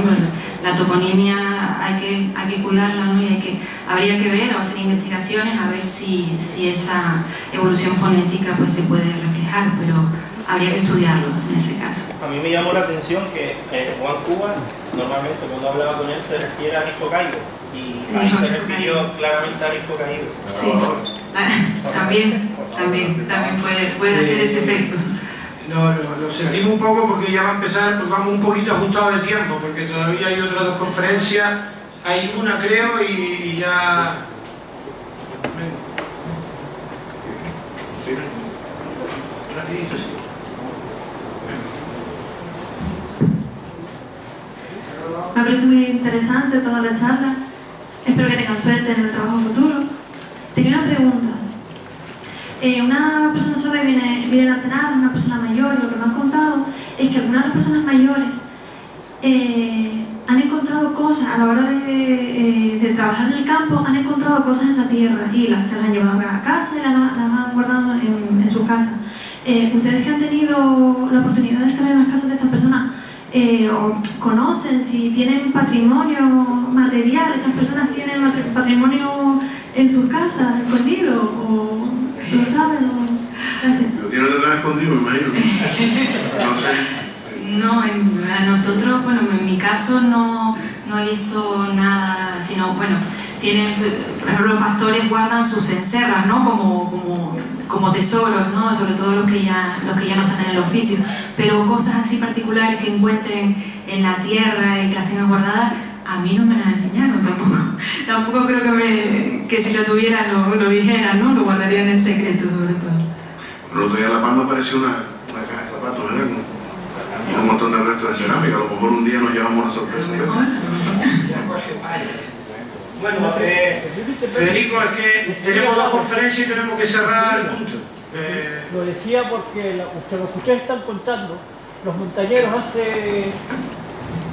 La toponimia hay que cuidarla, ¿no? Y habría que ver o hacer investigaciones a ver si esa evolución fonética pues se puede reflejar, pero habría que estudiarlo en ese caso. A mí me llamó la atención que Juan Cuba normalmente cuando hablaba con él se refiere a Rico Caído y ahí se refirió claramente a Rico Caído. Sí, también puede hacer ese efecto. Lo sentimos un poco porque ya va a empezar, pues vamos un poquito ajustados de tiempo, porque todavía hay otras 2 conferencias, hay una creo y ya... Rapidito, sí. Me parece muy interesante toda la charla. Espero que tengan suerte en el trabajo futuro. Tenía una pregunta. Una persona sorda viene alternada, una persona mayor, y lo que me han contado es que algunas de las personas mayores han encontrado cosas a la hora de trabajar en el campo, han encontrado cosas en la tierra y se las han llevado a casa y las han guardado en sus casas. Ustedes que han tenido la oportunidad de estar en las casas de estas personas, o conocen si tienen patrimonio material, esas personas tienen patrimonio en sus casas escondido, o lo saben, gracias. Lo tienen detrás escondido, me imagino. No sé. No, a nosotros, bueno, en mi caso no he visto nada, sino, bueno, por ejemplo, los pastores guardan sus encerras, ¿no? Como tesoros, ¿no? Sobre todo los que ya no están en el oficio, pero cosas así particulares que encuentren en la tierra y que las tengan guardadas, a mí no me las enseñaron tampoco creo que si lo tuvieran lo dijeran, ¿no? Lo guardarían en secreto, sobre todo. El otro día en La Palma apareció una caja de zapatos, ¿verdad? Con un montón de restos de cerámica, a lo mejor un día nos llevamos una sorpresa. Bueno, Federico, es que tenemos 2 conferencias y tenemos que cerrar el punto. Lo decía porque usted lo escuché, están contando, los montañeros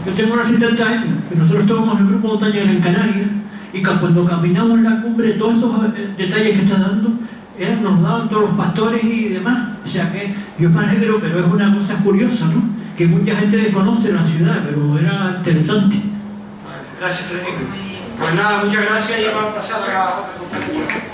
yo tengo unos 70 años, que nosotros estábamos en el grupo montañero en Canarias, y cuando caminamos la cumbre, todos estos detalles que está dando, nos daban todos los pastores y demás. O sea que yo me alegro, pero es una cosa curiosa, ¿no? Que mucha gente desconoce la ciudad, pero era interesante. Gracias, Federico. Pues nada, muchas gracias y vamos a pasar a la otra conferencia.